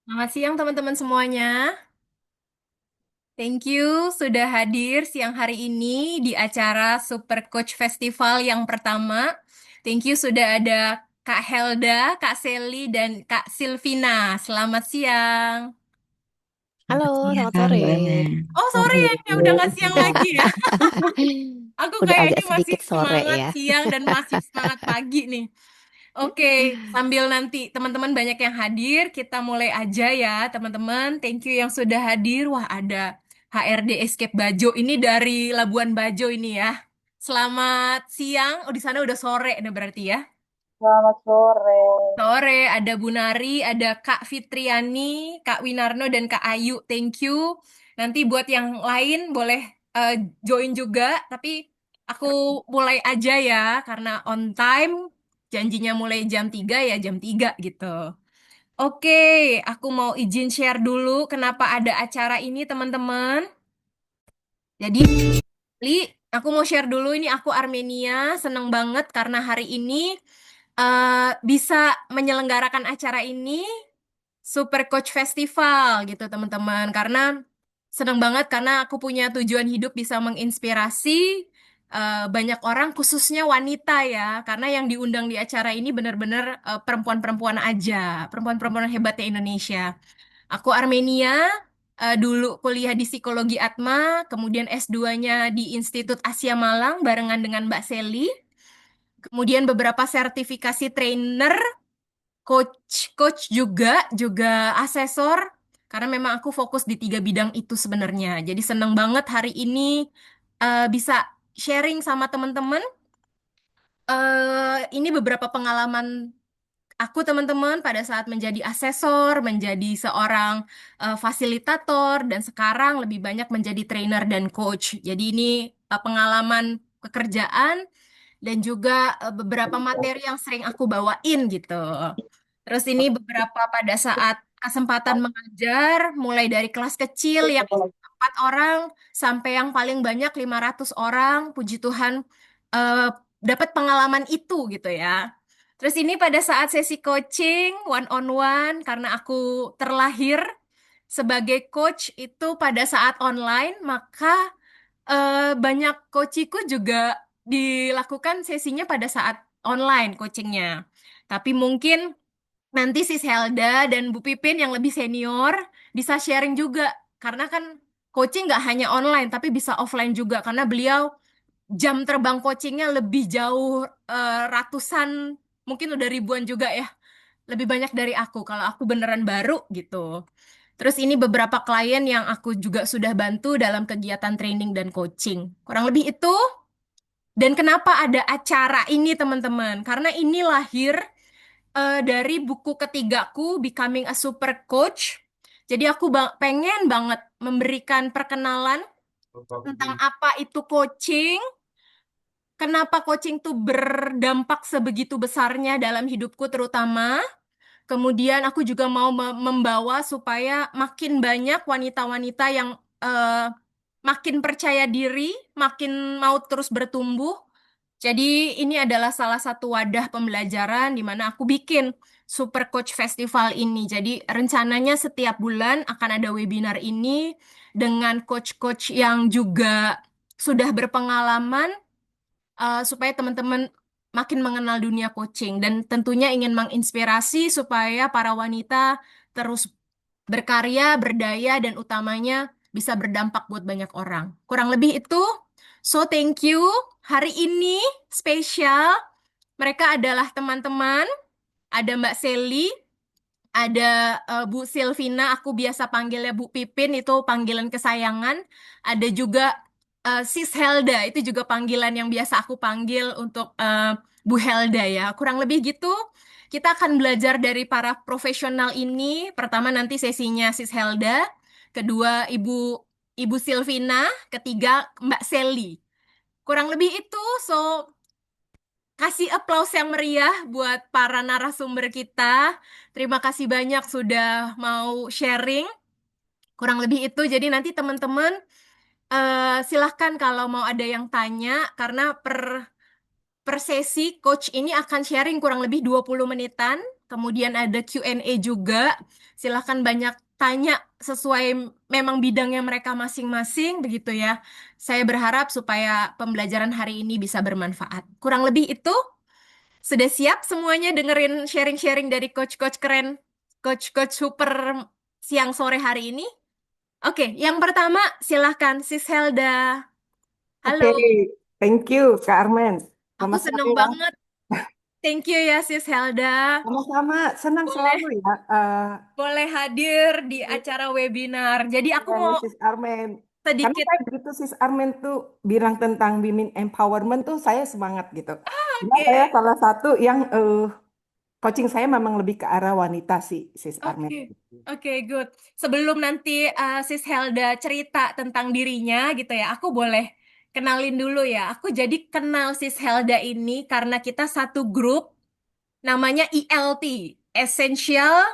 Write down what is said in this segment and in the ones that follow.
Selamat siang teman-teman semuanya. Thank you sudah hadir siang hari ini di acara Super Coach Festival yang pertama. Thank you sudah ada Kak Helda, Kak Sally, dan Kak Silvina. Selamat siang. Halo, Selamat selamat siang, sore. Mbak. Oh, Sore. sore ya, udah nggak siang Ya, lagi ya. Aku udah kayaknya agak masih sedikit sore semangat ya. siang dan masih semangat pagi nih. Oke, sambil nanti teman-teman banyak yang hadir, kita mulai aja ya, teman-teman. Thank you yang sudah hadir. Wah, ada HRD Escape Bajo ini dari Labuan Bajo ini ya. Selamat siang. Oh, di sana udah sore nih berarti ya. Selamat sore. Sore ada Bu Nari, ada Kak Fitriani, Kak Winarno, dan Kak Ayu. Thank you. Nanti buat yang lain boleh eh, join juga, tapi aku mulai aja ya, karena on time, janjinya mulai jam 3 ya jam 3 gitu. Oke, aku mau izin share dulu kenapa ada acara ini teman-teman. Jadi, Li, aku mau share dulu ini aku Armenia, seneng banget karena hari ini bisa menyelenggarakan acara ini Super Coach Festival gitu teman-teman karena seneng banget karena aku punya tujuan hidup bisa menginspirasi banyak orang khususnya wanita ya karena yang diundang di acara ini benar-benar perempuan-perempuan aja perempuan-perempuan hebatnya Indonesia. Aku Armenia, dulu kuliah di Psikologi Atma, kemudian S2-nya di Institut Asia Malang barengan dengan Mbak Seli. Kemudian beberapa sertifikasi trainer, coach juga asesor. Karena memang aku fokus di 3 bidang itu sebenarnya. Jadi seneng banget hari ini bisa sharing sama teman-teman. Ini beberapa pengalaman aku teman-teman pada saat menjadi asesor, menjadi seorang fasilitator, dan sekarang lebih banyak menjadi trainer dan coach. Jadi ini pengalaman pekerjaan dan juga beberapa materi yang sering aku bawain gitu. Terus ini beberapa pada saat kesempatan mengajar, mulai dari kelas kecil yang 4 orang sampai yang paling banyak 500 orang, puji Tuhan eh, dapat pengalaman itu gitu ya. Terus ini pada saat sesi coaching one on one karena aku terlahir sebagai coach itu pada saat online, maka banyak coachiku juga dilakukan sesinya pada saat online coachingnya. Tapi mungkin nanti Sis Helda dan Bu Pipin yang lebih senior bisa sharing juga. Karena kan coaching nggak hanya online, tapi bisa offline juga. Karena beliau jam terbang coachingnya lebih jauh ratusan, mungkin udah ribuan juga ya. Lebih banyak dari aku, kalau aku beneran baru gitu. Terus ini beberapa klien yang aku juga sudah bantu dalam kegiatan training dan coaching. Kurang lebih itu. Dan kenapa ada acara ini teman-teman? Karena ini lahir dari buku ketigaku, Becoming a Super Coach. Jadi aku pengen banget memberikan perkenalan tentang apa itu coaching, kenapa coaching tuh berdampak sebegitu besarnya dalam hidupku terutama. Kemudian aku juga mau membawa supaya makin banyak wanita-wanita yang eh, makin percaya diri, makin mau terus bertumbuh. Jadi ini adalah salah satu wadah pembelajaran di mana aku bikin Super Coach Festival ini. Jadi rencananya setiap bulan akan ada webinar ini dengan coach-coach yang juga sudah berpengalaman supaya teman-teman makin mengenal dunia coaching dan tentunya ingin menginspirasi supaya para wanita terus berkarya, berdaya, dan utamanya bisa berdampak buat banyak orang. Kurang lebih itu. So, thank you. Hari ini spesial. Mereka adalah teman-teman. Ada Mbak Seli, ada Bu Silvina, aku biasa panggilnya Bu Pipin, itu panggilan kesayangan. Ada juga Sis Helda, itu juga panggilan yang biasa aku panggil untuk Bu Helda ya. Kurang lebih gitu. Kita akan belajar dari para profesional ini. Pertama nanti sesinya Sis Helda, kedua Ibu Silvina, ketiga Mbak Seli. Kurang lebih itu. So, kasih applause yang meriah buat para narasumber kita. Terima kasih banyak sudah mau sharing. Kurang lebih itu. Jadi nanti teman-teman silahkan kalau mau ada yang tanya karena per sesi coach ini akan sharing kurang lebih 20 menitan. kemudian ada Q&A juga. Silahkan banyak tanya sesuai memang bidangnya mereka masing-masing, begitu ya. Saya berharap supaya pembelajaran hari ini bisa bermanfaat. Kurang lebih itu, sudah siap semuanya dengerin sharing-sharing dari coach-coach keren, coach-coach super siang sore hari ini? Oke, yang pertama silahkan Sis Helda. Halo, Oke, thank you Kak Armen. aku Selamat sore seneng ya. banget. Thank you ya Sis Helda. Sama-sama, senang Boleh selalu ya. boleh hadir di acara webinar. Jadi aku Dengan mau Sis Armen. Karena sedikit. saya begitu Sis Armen tuh bilang tentang women empowerment tuh saya semangat gitu. Karena saya Oke, salah satu yang coaching saya memang lebih ke arah wanita sih Sis Armen. oke, oke, good. Sebelum nanti Sis Helda cerita tentang dirinya gitu ya, aku boleh kenalin dulu ya. Aku jadi kenal Sis Helda ini karena kita satu grup namanya ELT, Essential,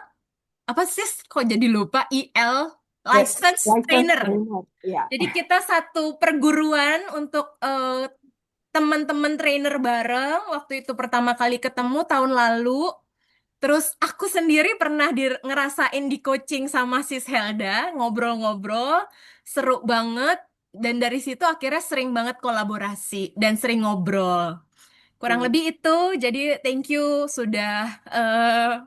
apa sis? Kok jadi lupa EL, Ya, License license Trainer. trainer. Ya. Jadi kita satu perguruan untuk teman-teman trainer bareng. Waktu itu pertama kali ketemu tahun lalu. Terus aku sendiri pernah ngerasain di coaching sama Sis Helda, ngobrol-ngobrol, seru banget. Dan dari situ akhirnya sering banget kolaborasi dan sering ngobrol. Kurang lebih itu, jadi thank you sudah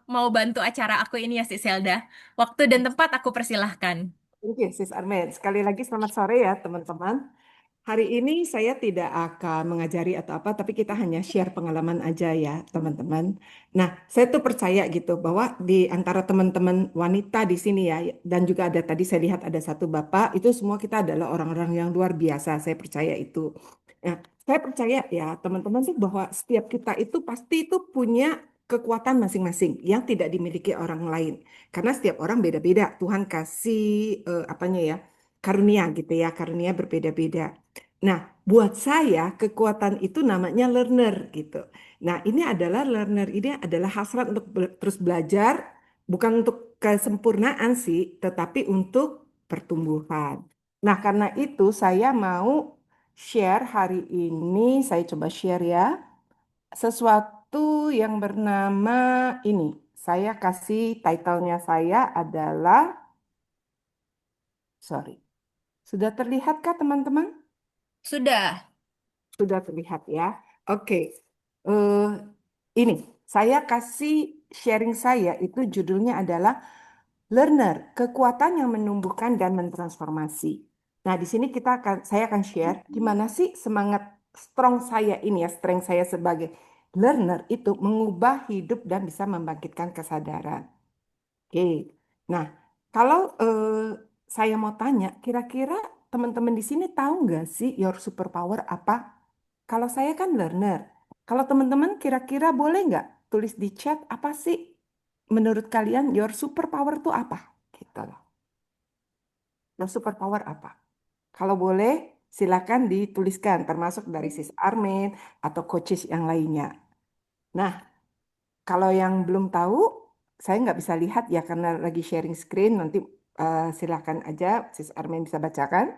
mau bantu acara aku ini ya Sis Helda. Waktu dan tempat aku persilahkan. Thank you, Sis Armen. Sekali lagi selamat sore ya, teman-teman. Hari ini saya tidak akan mengajari atau apa, tapi kita hanya share pengalaman aja ya, teman-teman. Nah, saya tuh percaya gitu bahwa di antara teman-teman wanita di sini ya, dan juga ada tadi saya lihat ada satu bapak, itu semua kita adalah orang-orang yang luar biasa. Saya percaya itu. Nah, saya percaya ya, teman-teman tuh bahwa setiap kita itu pasti itu punya kekuatan masing-masing yang tidak dimiliki orang lain. Karena setiap orang beda-beda. Tuhan kasih apanya ya, karunia gitu ya, karunia berbeda-beda. Nah, buat saya kekuatan itu namanya learner gitu. Nah, ini adalah learner ini adalah hasrat untuk terus belajar, bukan untuk kesempurnaan sih, tetapi untuk pertumbuhan. Nah, karena itu saya mau share hari ini, saya coba share ya, sesuatu yang bernama ini. Saya kasih title-nya saya adalah, sorry, sudah terlihatkah teman-teman? Sudah. Sudah terlihat ya. Oke, eh, ini saya kasih sharing saya itu judulnya adalah Learner, kekuatan yang menumbuhkan dan mentransformasi. Nah, di sini saya akan share gimana sih semangat strong saya ini ya, strength saya sebagai learner itu mengubah hidup dan bisa membangkitkan kesadaran. Oke. Nah, kalau saya mau tanya, kira-kira teman-teman di sini tahu nggak sih your superpower apa? Kalau saya kan learner. Kalau teman-teman kira-kira boleh nggak tulis di chat apa sih menurut kalian your superpower itu apa? Gitu loh. Your superpower apa? Kalau boleh silakan dituliskan termasuk dari Sis Armin atau coaches yang lainnya. Nah, kalau yang belum tahu, saya nggak bisa lihat ya karena lagi sharing screen. Nanti silakan aja Sis Armin bisa bacakan.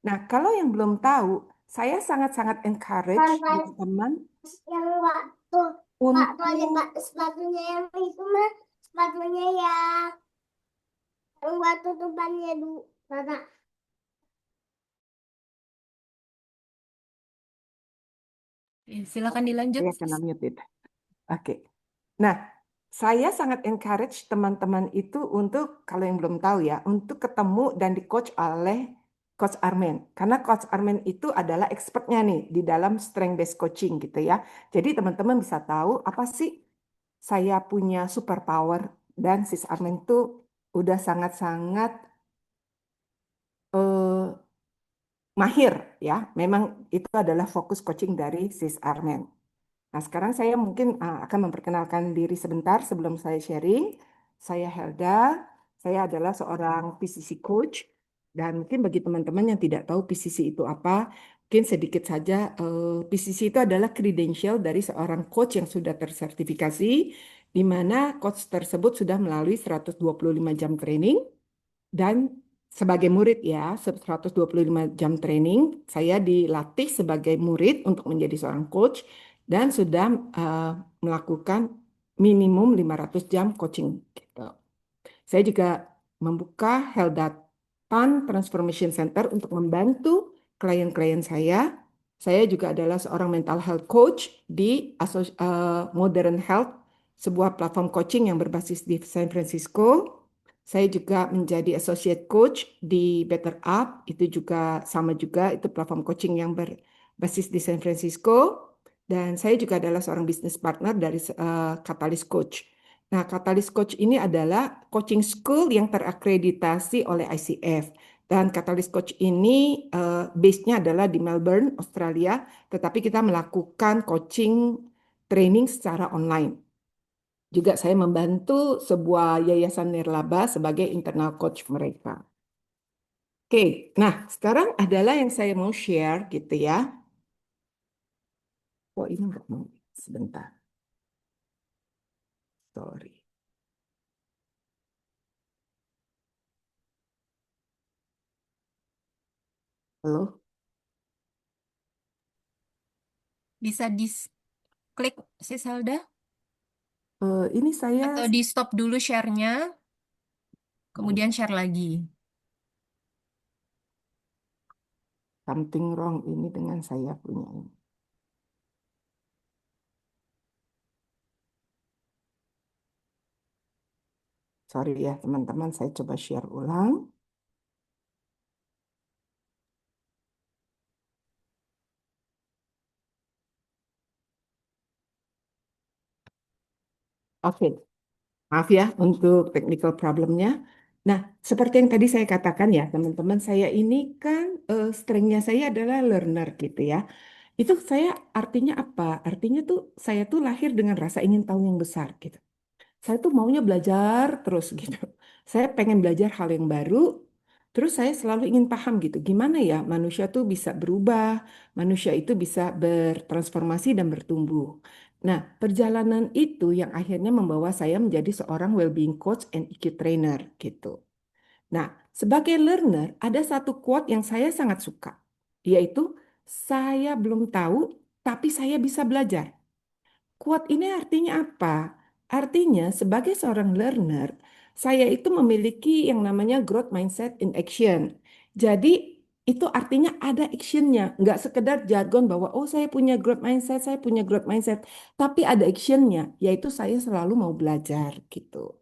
Nah, kalau yang belum tahu, saya sangat-sangat encourage teman-teman Yang waktu untuk sepatunya yang itu mah sepatunya yang buat tutupannya dulu. Mana? Silakan dilanjut. ya kena muted. Oke. Nah, saya sangat encourage teman-teman itu untuk kalau yang belum tahu ya, untuk ketemu dan di coach oleh Coach Armen. Karena Coach Armen itu adalah expertnya nih di dalam strength based coaching gitu ya. Jadi teman-teman bisa tahu apa sih saya punya superpower dan Sis Armen itu udah sangat-sangat eh, mahir ya. Memang itu adalah fokus coaching dari Sis Armen. Nah, sekarang saya mungkin akan memperkenalkan diri sebentar sebelum saya sharing. Saya Helda, saya adalah seorang PCC coach dan mungkin bagi teman-teman yang tidak tahu PCC itu apa, mungkin sedikit saja PCC itu adalah credential dari seorang coach yang sudah tersertifikasi di mana coach tersebut sudah melalui 125 jam training dan sebagai murid ya, 125 jam training, saya dilatih sebagai murid untuk menjadi seorang coach dan sudah melakukan minimum 500 jam coaching gitu. Saya juga membuka Heldat Pan Transformation Center untuk membantu klien-klien saya. Saya juga adalah seorang mental health coach di Modern Health, sebuah platform coaching yang berbasis di San Francisco. Saya juga menjadi associate coach di Better Up, itu juga sama juga, itu platform coaching yang berbasis di San Francisco. Dan saya juga adalah seorang business partner dari Catalyst Coach. Nah, Catalyst Coach ini adalah coaching school yang terakreditasi oleh ICF. Dan Catalyst Coach ini base-nya adalah di Melbourne, Australia, tetapi kita melakukan coaching training secara online. Juga saya membantu sebuah yayasan nirlaba sebagai internal coach mereka. Oke, nah sekarang adalah yang saya mau share gitu ya. Oh ini nggak mau, sebentar, sorry. Halo. Bisa klik si Zelda Ini saya atau di stop dulu share-nya, kemudian share lagi. something wrong ini dengan saya punya ini. Sorry ya teman-teman, saya coba share ulang. Oke, maaf ya untuk technical problemnya. Nah, seperti yang tadi saya katakan ya teman-teman, saya ini kan strength-nya saya adalah learner gitu ya. Itu saya artinya apa? Artinya tuh saya tuh lahir dengan rasa ingin tahu yang besar gitu. Saya tuh maunya belajar terus gitu. Saya pengen belajar hal yang baru, terus saya selalu ingin paham gitu. Gimana ya manusia tuh bisa berubah, manusia itu bisa bertransformasi dan bertumbuh. Nah, perjalanan itu yang akhirnya membawa saya menjadi seorang well-being coach and EQ trainer gitu. Nah, sebagai learner, ada satu quote yang saya sangat suka, yaitu saya belum tahu, tapi saya bisa belajar. Quote ini artinya apa? Artinya, sebagai seorang learner, saya itu memiliki yang namanya growth mindset in action. Jadi, itu artinya ada actionnya, nggak sekedar jargon bahwa, oh saya punya growth mindset, saya punya growth mindset. Tapi ada actionnya, yaitu saya selalu mau belajar gitu.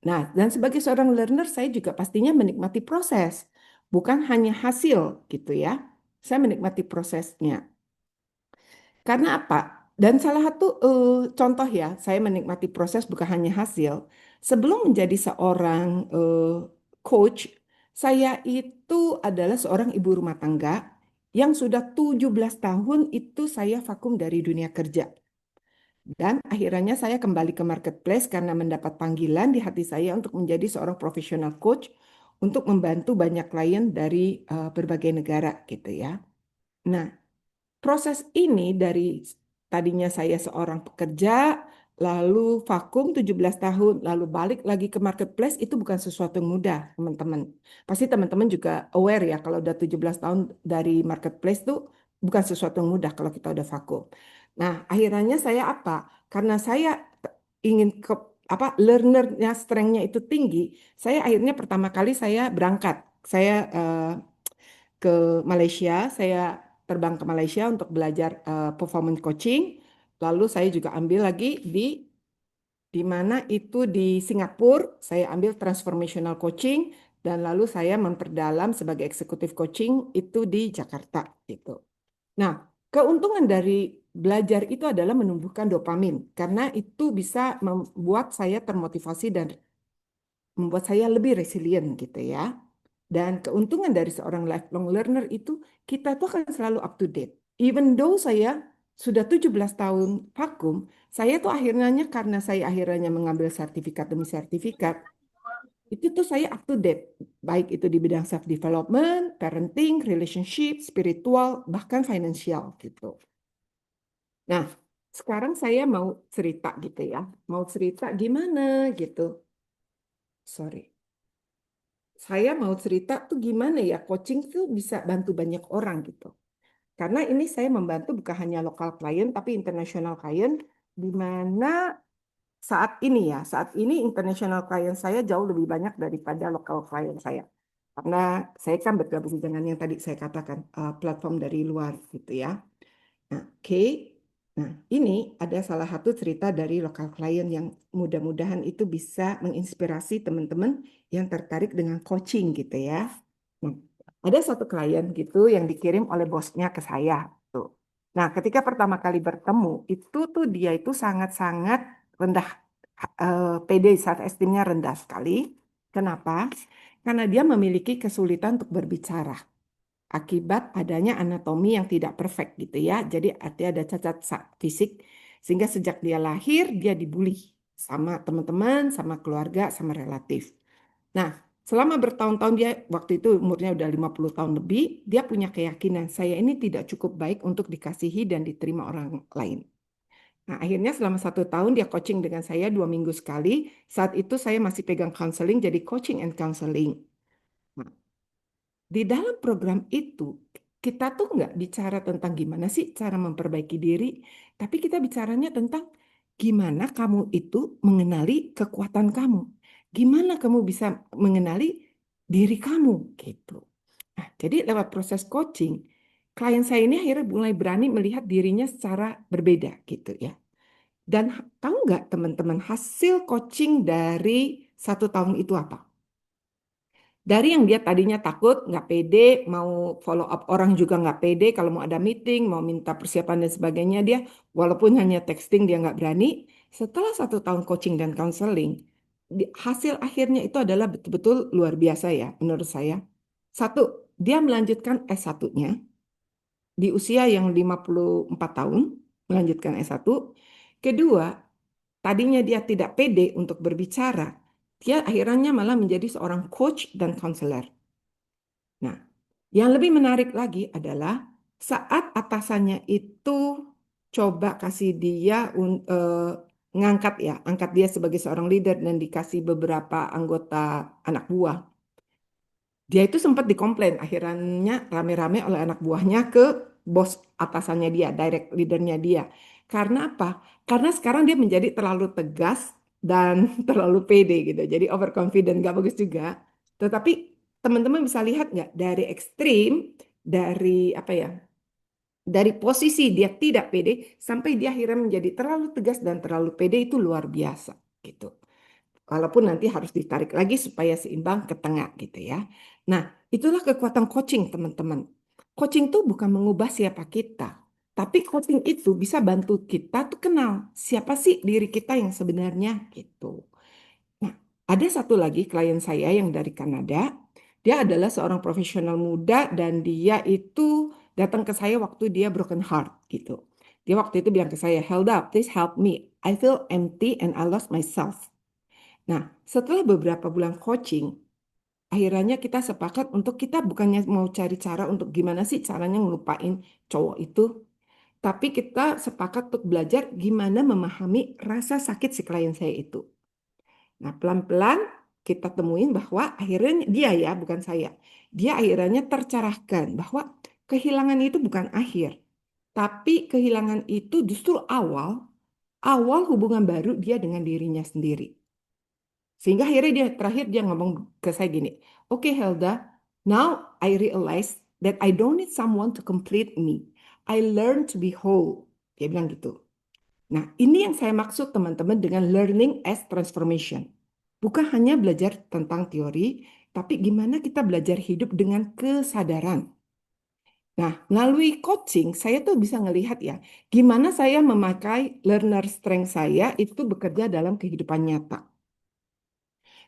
Nah, dan sebagai seorang learner, saya juga pastinya menikmati proses, bukan hanya hasil gitu ya. Saya menikmati prosesnya. Karena apa? Dan salah satu contoh ya, saya menikmati proses bukan hanya hasil. Sebelum menjadi seorang coach, saya itu adalah seorang ibu rumah tangga yang sudah 17 tahun itu saya vakum dari dunia kerja. Dan akhirnya saya kembali ke marketplace karena mendapat panggilan di hati saya untuk menjadi seorang profesional coach untuk membantu banyak klien dari berbagai negara gitu ya. Nah, proses ini dari tadinya saya seorang pekerja, lalu vakum 17 tahun, lalu balik lagi ke marketplace, itu bukan sesuatu yang mudah, teman-teman. Pasti teman-teman juga aware ya, kalau udah 17 tahun dari marketplace tuh bukan sesuatu yang mudah kalau kita udah vakum. Nah, akhirnya saya apa? Karena saya ingin ke apa learnernya strength-nya itu tinggi, saya akhirnya pertama kali saya berangkat. Saya ke Malaysia, saya terbang ke Malaysia untuk belajar performance coaching. Lalu saya juga ambil lagi di mana itu di Singapura, saya ambil transformational coaching dan lalu saya memperdalam sebagai eksekutif coaching itu di Jakarta gitu. Nah, keuntungan dari belajar itu adalah menumbuhkan dopamin karena itu bisa membuat saya termotivasi dan membuat saya lebih resilient gitu ya. Dan keuntungan dari seorang lifelong learner itu kita tuh akan selalu up to date. Even though saya sudah 17 tahun vakum, saya tuh akhirnya karena saya akhirnya mengambil sertifikat demi sertifikat, itu tuh saya up to date. Baik itu di bidang self development, parenting, relationship, spiritual, bahkan financial gitu. Nah, sekarang saya mau cerita gitu ya. Mau cerita gimana gitu. Sorry. Saya mau cerita tuh gimana ya coaching tuh bisa bantu banyak orang gitu. Karena ini saya membantu bukan hanya lokal klien tapi internasional klien di mana saat ini international client saya jauh lebih banyak daripada local client saya. Karena saya kan bergabung dengan yang tadi saya katakan platform dari luar gitu ya. Nah, oke. Nah, ini ada salah satu cerita dari local client yang mudah-mudahan itu bisa menginspirasi teman-teman yang tertarik dengan coaching gitu ya. Nah, ada satu klien gitu yang dikirim oleh bosnya ke saya tuh. Nah, ketika pertama kali bertemu itu tuh dia itu sangat-sangat rendah, PD self esteemnya rendah sekali. Kenapa? Karena dia memiliki kesulitan untuk berbicara akibat adanya anatomi yang tidak perfect gitu ya. Jadi artinya ada cacat fisik sehingga sejak dia lahir dia dibully sama teman-teman, sama keluarga, sama relatif. Nah, selama bertahun-tahun dia waktu itu umurnya udah 50 tahun lebih, dia punya keyakinan saya ini tidak cukup baik untuk dikasihi dan diterima orang lain. Nah, akhirnya selama 1 tahun dia coaching dengan saya 2 minggu sekali. Saat itu saya masih pegang counseling, jadi coaching and counseling. Nah, di dalam program itu, kita tuh nggak bicara tentang gimana sih cara memperbaiki diri, tapi kita bicaranya tentang gimana kamu itu mengenali kekuatan kamu. Gimana kamu bisa mengenali diri kamu, gitu. Nah, jadi lewat proses coaching, klien saya ini akhirnya mulai berani melihat dirinya secara berbeda, gitu ya. Dan tahu nggak teman-teman, hasil coaching dari 1 tahun itu apa? Dari yang dia tadinya takut, nggak pede, mau follow up orang juga nggak pede, kalau mau ada meeting, mau minta persiapan dan sebagainya, dia walaupun hanya texting dia nggak berani. Setelah 1 tahun coaching dan counseling, hasil akhirnya itu adalah betul-betul luar biasa ya menurut saya. Satu, dia melanjutkan S1-nya di usia yang 54 tahun, melanjutkan S1. Kedua, tadinya dia tidak pede untuk berbicara, dia akhirnya malah menjadi seorang coach dan counselor. Nah, yang lebih menarik lagi adalah saat atasannya itu coba kasih dia ngangkat ya, angkat dia sebagai seorang leader dan dikasih beberapa anggota anak buah. Dia itu sempat dikomplain akhirnya rame-rame oleh anak buahnya ke bos atasannya dia, direct leadernya dia. Karena apa? Karena sekarang dia menjadi terlalu tegas dan terlalu pede gitu. Jadi overconfident, gak bagus juga. Tetapi teman-teman bisa lihat nggak dari ekstrim, dari apa ya, dari posisi dia tidak pede sampai dia akhirnya menjadi terlalu tegas dan terlalu pede itu luar biasa gitu. Walaupun nanti harus ditarik lagi supaya seimbang ke tengah gitu ya. Nah, itulah kekuatan coaching teman-teman. Coaching itu bukan mengubah siapa kita, tapi coaching itu bisa bantu kita tuh kenal siapa sih diri kita yang sebenarnya gitu. Nah, ada satu lagi klien saya yang dari Kanada. Dia adalah seorang profesional muda dan dia itu datang ke saya waktu dia broken heart gitu. Dia waktu itu bilang ke saya, Helda, please help me. I feel empty and I lost myself. Nah, setelah beberapa bulan coaching, akhirnya kita sepakat untuk kita bukannya mau cari cara untuk gimana sih caranya ngelupain cowok itu, tapi kita sepakat untuk belajar gimana memahami rasa sakit si klien saya itu. Nah, pelan-pelan kita temuin bahwa akhirnya dia ya, bukan saya. Dia akhirnya tercerahkan bahwa kehilangan itu bukan akhir, tapi kehilangan itu justru awal hubungan baru dia dengan dirinya sendiri. Sehingga akhirnya terakhir dia ngomong ke saya gini, oke Helda, now I realize that I don't need someone to complete me. I learn to be whole. Dia bilang gitu. Nah, ini yang saya maksud teman-teman dengan learning as transformation. Bukan hanya belajar tentang teori, tapi gimana kita belajar hidup dengan kesadaran. Nah, melalui coaching, saya tuh bisa ngelihat ya, gimana saya memakai learner strength saya itu bekerja dalam kehidupan nyata.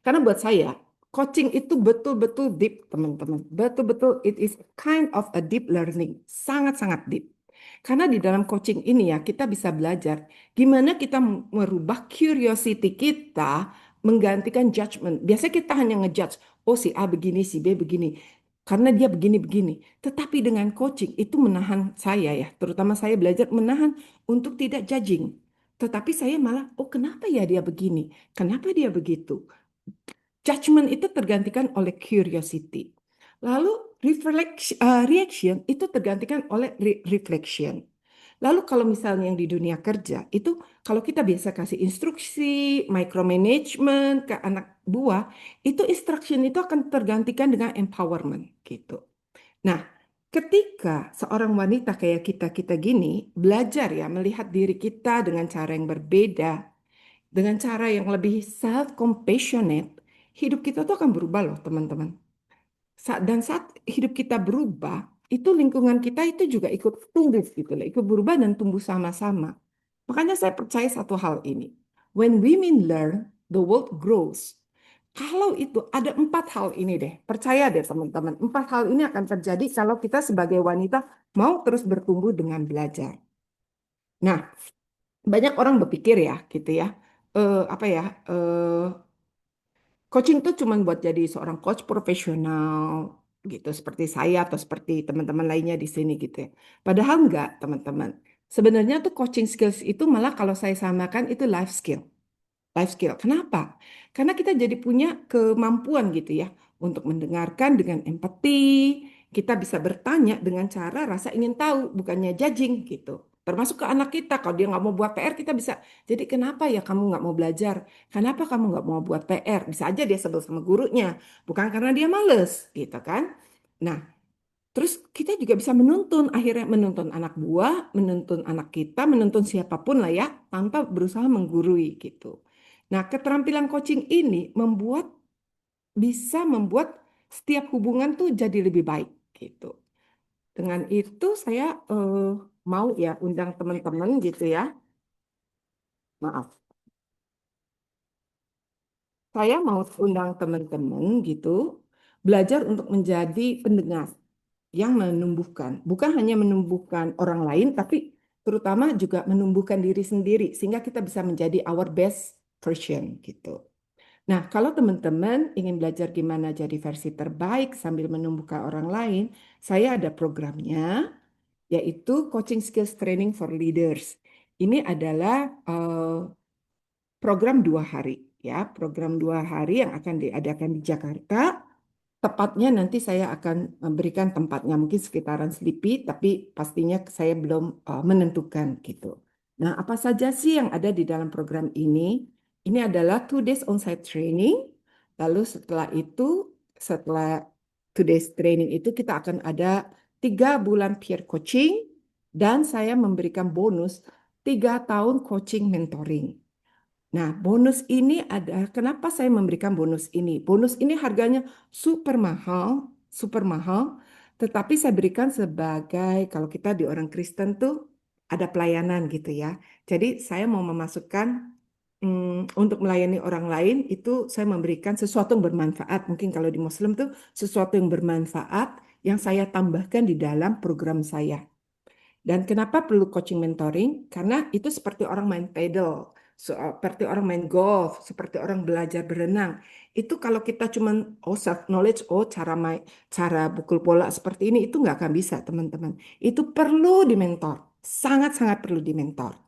Karena buat saya, coaching itu betul-betul deep, teman-teman. Betul-betul, it is kind of a deep learning. Sangat-sangat deep. Karena di dalam coaching ini ya, kita bisa belajar gimana kita merubah curiosity kita menggantikan judgment. Biasanya kita hanya ngejudge, oh si A begini, si B begini. Karena dia begini-begini. Tetapi dengan coaching itu menahan saya ya, terutama saya belajar menahan untuk tidak judging. Tetapi saya malah, oh kenapa ya dia begini? Kenapa dia begitu? Judgment itu tergantikan oleh curiosity. Lalu reaction itu tergantikan oleh reflection. Lalu kalau misalnya yang di dunia kerja, itu kalau kita biasa kasih instruksi, micromanagement ke anak buah, itu instruction itu akan tergantikan dengan empowerment gitu. Nah, ketika seorang wanita kayak kita-kita gini belajar ya melihat diri kita dengan cara yang berbeda, dengan cara yang lebih self-compassionate, hidup kita tuh akan berubah loh teman-teman. Dan saat hidup kita berubah, itu lingkungan kita itu juga ikut tumbuh gitu loh, ikut berubah dan tumbuh sama-sama. Makanya saya percaya satu hal ini. When women learn, the world grows. Kalau itu ada 4 hal ini deh, percaya deh teman-teman, 4 hal ini akan terjadi kalau kita sebagai wanita mau terus bertumbuh dengan belajar. Nah, banyak orang berpikir ya, gitu ya, apa ya, coaching itu cuma buat jadi seorang coach profesional gitu, seperti saya atau seperti teman-teman lainnya di sini gitu ya. Padahal enggak, teman-teman. Sebenarnya tuh coaching skills itu malah kalau saya samakan itu life skill. Life skill. Kenapa? Karena kita jadi punya kemampuan gitu ya untuk mendengarkan dengan empati. Kita bisa bertanya dengan cara rasa ingin tahu, bukannya judging gitu. Termasuk ke anak kita, kalau dia nggak mau buat PR, kita bisa. Jadi kenapa ya kamu nggak mau belajar? Kenapa kamu nggak mau buat PR? Bisa aja dia sebel sama gurunya, bukan karena dia males, gitu kan? Nah, terus kita juga bisa menuntun, akhirnya menuntun anak buah, menuntun anak kita, menuntun siapapun lah ya, tanpa berusaha menggurui gitu. Nah, keterampilan coaching ini bisa membuat setiap hubungan tuh jadi lebih baik gitu. Dengan itu saya mau ya undang teman-teman gitu ya. Maaf, saya mau undang teman-teman gitu belajar untuk menjadi pendengar yang menumbuhkan, bukan hanya menumbuhkan orang lain, tapi terutama juga menumbuhkan diri sendiri, sehingga kita bisa menjadi our best version gitu. Nah, kalau teman-teman ingin belajar gimana jadi versi terbaik sambil menumbuhkan orang lain, saya ada programnya, yaitu Coaching Skills Training for Leaders. Ini adalah program 2 hari, ya, program 2 hari yang akan diadakan di Jakarta. Tepatnya nanti saya akan memberikan tempatnya mungkin sekitaran Selipi, tapi pastinya saya belum menentukan gitu. Nah, apa saja sih yang ada di dalam program ini? Ini adalah 2 days on-site training. Lalu setelah 2 days training itu kita akan ada 3 bulan peer coaching dan saya memberikan bonus 3 tahun coaching mentoring. Nah, bonus ini ada, kenapa saya memberikan bonus ini? Bonus ini harganya super mahal, tetapi saya berikan sebagai, kalau kita di orang Kristen tuh ada pelayanan gitu ya. Jadi saya mau memasukkan untuk melayani orang lain itu saya memberikan sesuatu yang bermanfaat. Mungkin kalau di Muslim tuh sesuatu yang bermanfaat yang saya tambahkan di dalam program saya. Dan kenapa perlu coaching mentoring? Karena itu seperti orang main pedal, seperti orang main golf, seperti orang belajar berenang. Itu kalau kita cuma self knowledge, cara pukul bola seperti ini itu nggak akan bisa, teman-teman. Itu perlu dimentor, sangat-sangat perlu dimentor.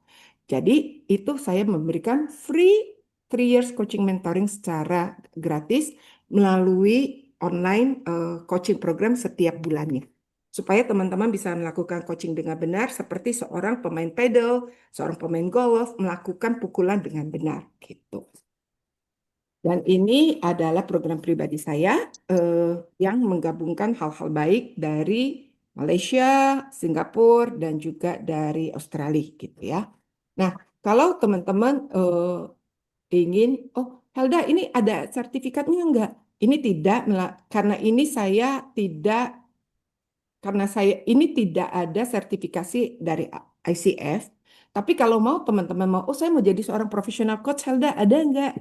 Jadi itu saya memberikan free 3 years coaching mentoring secara gratis melalui online coaching program setiap bulannya supaya teman-teman bisa melakukan coaching dengan benar seperti seorang pemain pedal, seorang pemain golf melakukan pukulan dengan benar gitu. Dan ini adalah program pribadi saya yang menggabungkan hal-hal baik dari Malaysia, Singapura, dan juga dari Australia gitu ya. Nah, kalau teman-teman ingin, oh Helda ini ada sertifikatnya enggak? Ini tidak, karena ini saya tidak karena saya ini tidak ada sertifikasi dari ICF, tapi kalau mau teman-teman mau, oh saya mau jadi seorang profesional coach, Helda, ada nggak?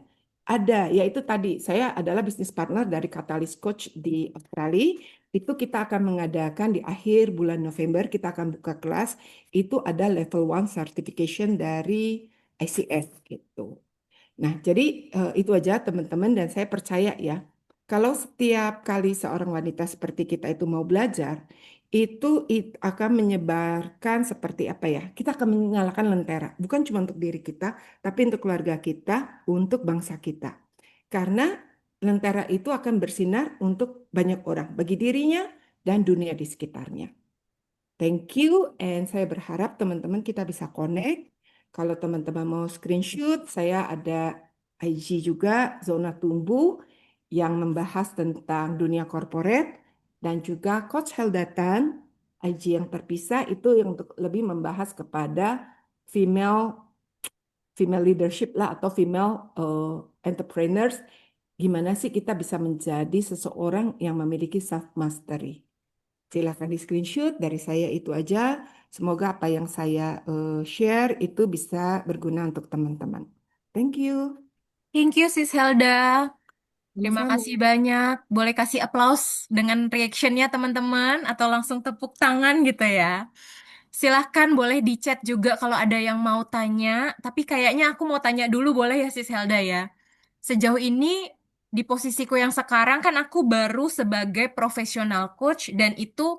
Ada, yaitu tadi saya adalah bisnis partner dari Catalyst Coach di Australia. Itu kita akan mengadakan di akhir bulan November, kita akan buka kelas. Itu ada level 1 certification dari ICF gitu. Nah, jadi itu aja teman-teman dan saya percaya ya, kalau setiap kali seorang wanita seperti kita itu mau belajar, itu akan menyebarkan seperti apa ya? Kita akan menyalakan lentera, bukan cuma untuk diri kita, tapi untuk keluarga kita, untuk bangsa kita. Karena lentera itu akan bersinar untuk banyak orang, bagi dirinya dan dunia di sekitarnya. Thank you, and saya berharap teman-teman kita bisa connect. Kalau teman-teman mau screenshot, saya ada IG juga, Zona Tumbuh, yang membahas tentang dunia corporate, dan juga Coach Heldatan, IG yang terpisah, itu yang untuk lebih membahas kepada female female leadership lah atau female entrepreneurs. Gimana sih kita bisa menjadi seseorang yang memiliki self mastery? Silahkan di screenshot dari saya itu aja. Semoga apa yang saya share itu bisa berguna untuk teman-teman. Thank you. Thank you, Sis Helda. Terima Sama-sama. kasih banyak. Boleh kasih aplaus dengan reactionnya teman-teman atau langsung tepuk tangan gitu ya. Silahkan boleh di chat juga kalau ada yang mau tanya. Tapi kayaknya aku mau tanya dulu boleh ya Sis Helda ya. Sejauh ini di posisiku yang sekarang kan aku baru sebagai profesional coach dan itu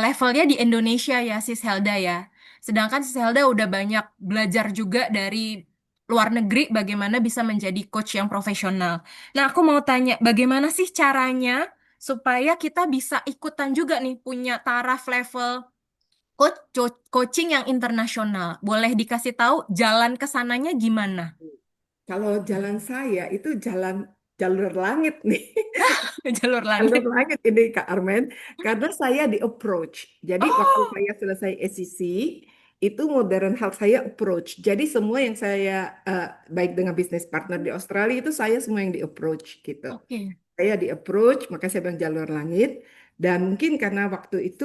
levelnya di Indonesia ya Sis Helda ya. Sedangkan Sis Helda udah banyak belajar juga dari luar negeri bagaimana bisa menjadi coach yang profesional. Nah, aku mau tanya, bagaimana sih caranya supaya kita bisa ikutan juga nih punya taraf level coaching yang internasional? Boleh dikasih tahu jalan ke sananya gimana? Kalau jalan saya itu jalan jalur langit nih. Jalur Jalur langit. langit ini Kak Armen, karena saya di approach. Jadi waktu Oh, saya selesai SEC, itu modern health saya approach. Jadi semua yang saya baik dengan bisnis partner di Australia itu saya semua yang di approach gitu. oke. Saya di approach, maka saya bilang jalur langit. Dan mungkin karena waktu itu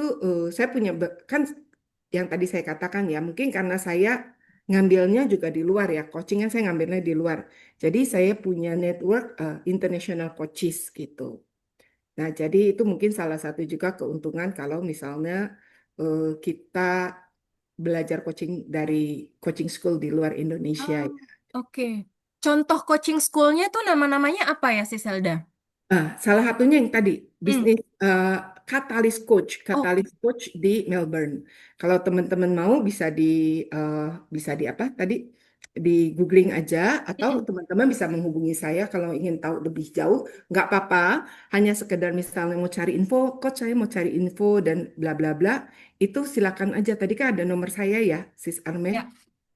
saya punya kan yang tadi saya katakan ya, mungkin karena saya ngambilnya juga di luar ya, coachingnya saya ngambilnya di luar. Jadi saya punya network international coaches gitu. Nah, jadi itu mungkin salah satu juga keuntungan kalau misalnya kita belajar coaching dari coaching school di luar Indonesia. Oh, oke. Contoh coaching schoolnya tuh nama-namanya apa ya, si Selda? Salah satunya yang tadi Hmm. bisnis Oh, Catalyst Coach di Melbourne. Kalau teman-teman mau eh, bisa di apa tadi di googling aja atau mm-mm. teman-teman bisa menghubungi saya kalau ingin tahu lebih jauh. Nggak apa-apa, hanya sekedar misalnya mau cari info, coach saya mau cari info dan bla bla bla. Itu silakan aja. Tadi kan ada nomor saya ya, Sis Armen. Ya,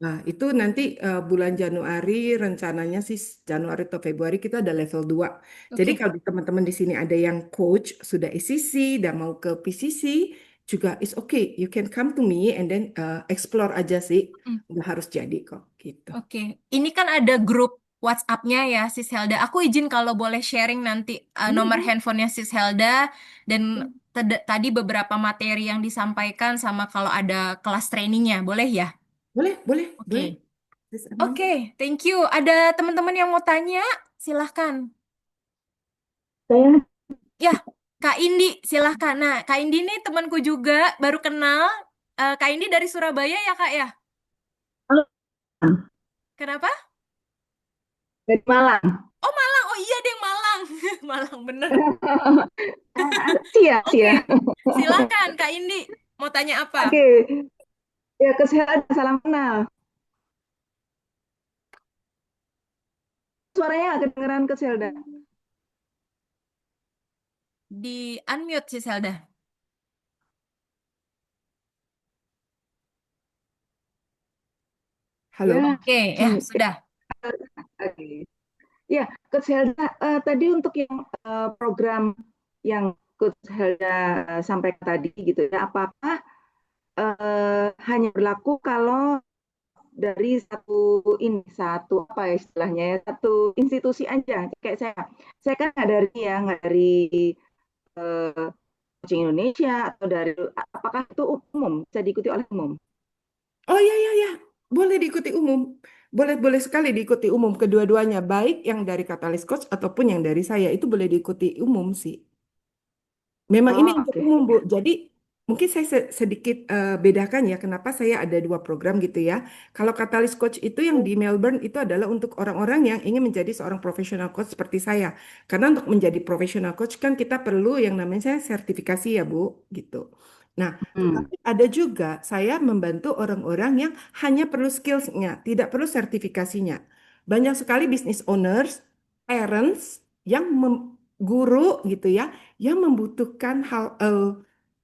Nah, itu nanti bulan Januari rencananya sih Januari atau Februari kita ada level 2. Jadi oke. kalau teman-teman di sini ada yang coach sudah ACC dan mau ke PCC juga is okay. You can come to me and then explore aja sih. Mm, Nggak harus jadi kok gitu. oke. Ini kan ada grup WhatsApp-nya ya, Sis Helda. Aku izin kalau boleh sharing nanti Boleh, nomor boleh. handphonenya Sis Helda dan tadi beberapa materi yang disampaikan sama kalau ada kelas trainingnya. Boleh ya? Boleh, boleh, boleh. Oke. Sis Arman. Oke, thank you. Ada teman-teman yang mau tanya? Silahkan. Saya Ya, Kak Indi, silahkan. Nah, Kak Indi ini temanku juga, baru kenal. Kak Indi dari Surabaya ya, Kak ya? Kenapa? dari Malang. Oh, Malang. Oh iya, deh Malang. Malang, bener. Siap, Oke, siap. silahkan Kak Indi. Mau tanya apa? Oke, ya kesehatan, salam kenal. Suaranya agak kedengeran ke Zelda. Di unmute sih, Selda. Halo. Ya, Oke, ya, sudah. oke. Ya, Coach Helda, tadi untuk yang program yang Coach Helda sampaikan tadi gitu ya, apakah hanya berlaku kalau dari satu apa ya istilahnya ya, satu institusi aja kayak saya kan nggak dari eh, Coaching Indonesia atau dari apakah itu umum bisa diikuti oleh umum? Oh iya, iya, iya. Boleh diikuti umum. Boleh, boleh sekali diikuti umum kedua-duanya. Baik yang dari Katalis Coach ataupun yang dari saya. Itu boleh diikuti umum sih. Memang ini Oh, untuk oke. umum, Bu. Jadi mungkin saya sedikit bedakan ya kenapa saya ada dua program gitu ya. Kalau Katalis Coach itu yang di Melbourne itu adalah untuk orang-orang yang ingin menjadi seorang profesional coach seperti saya. Karena untuk menjadi profesional coach kan kita perlu yang namanya sertifikasi ya, Bu, gitu. Nah, Hmm. tetapi ada juga saya membantu orang-orang yang hanya perlu skillsnya, tidak perlu sertifikasinya. Banyak sekali business owners, parents yang guru gitu ya yang membutuhkan hal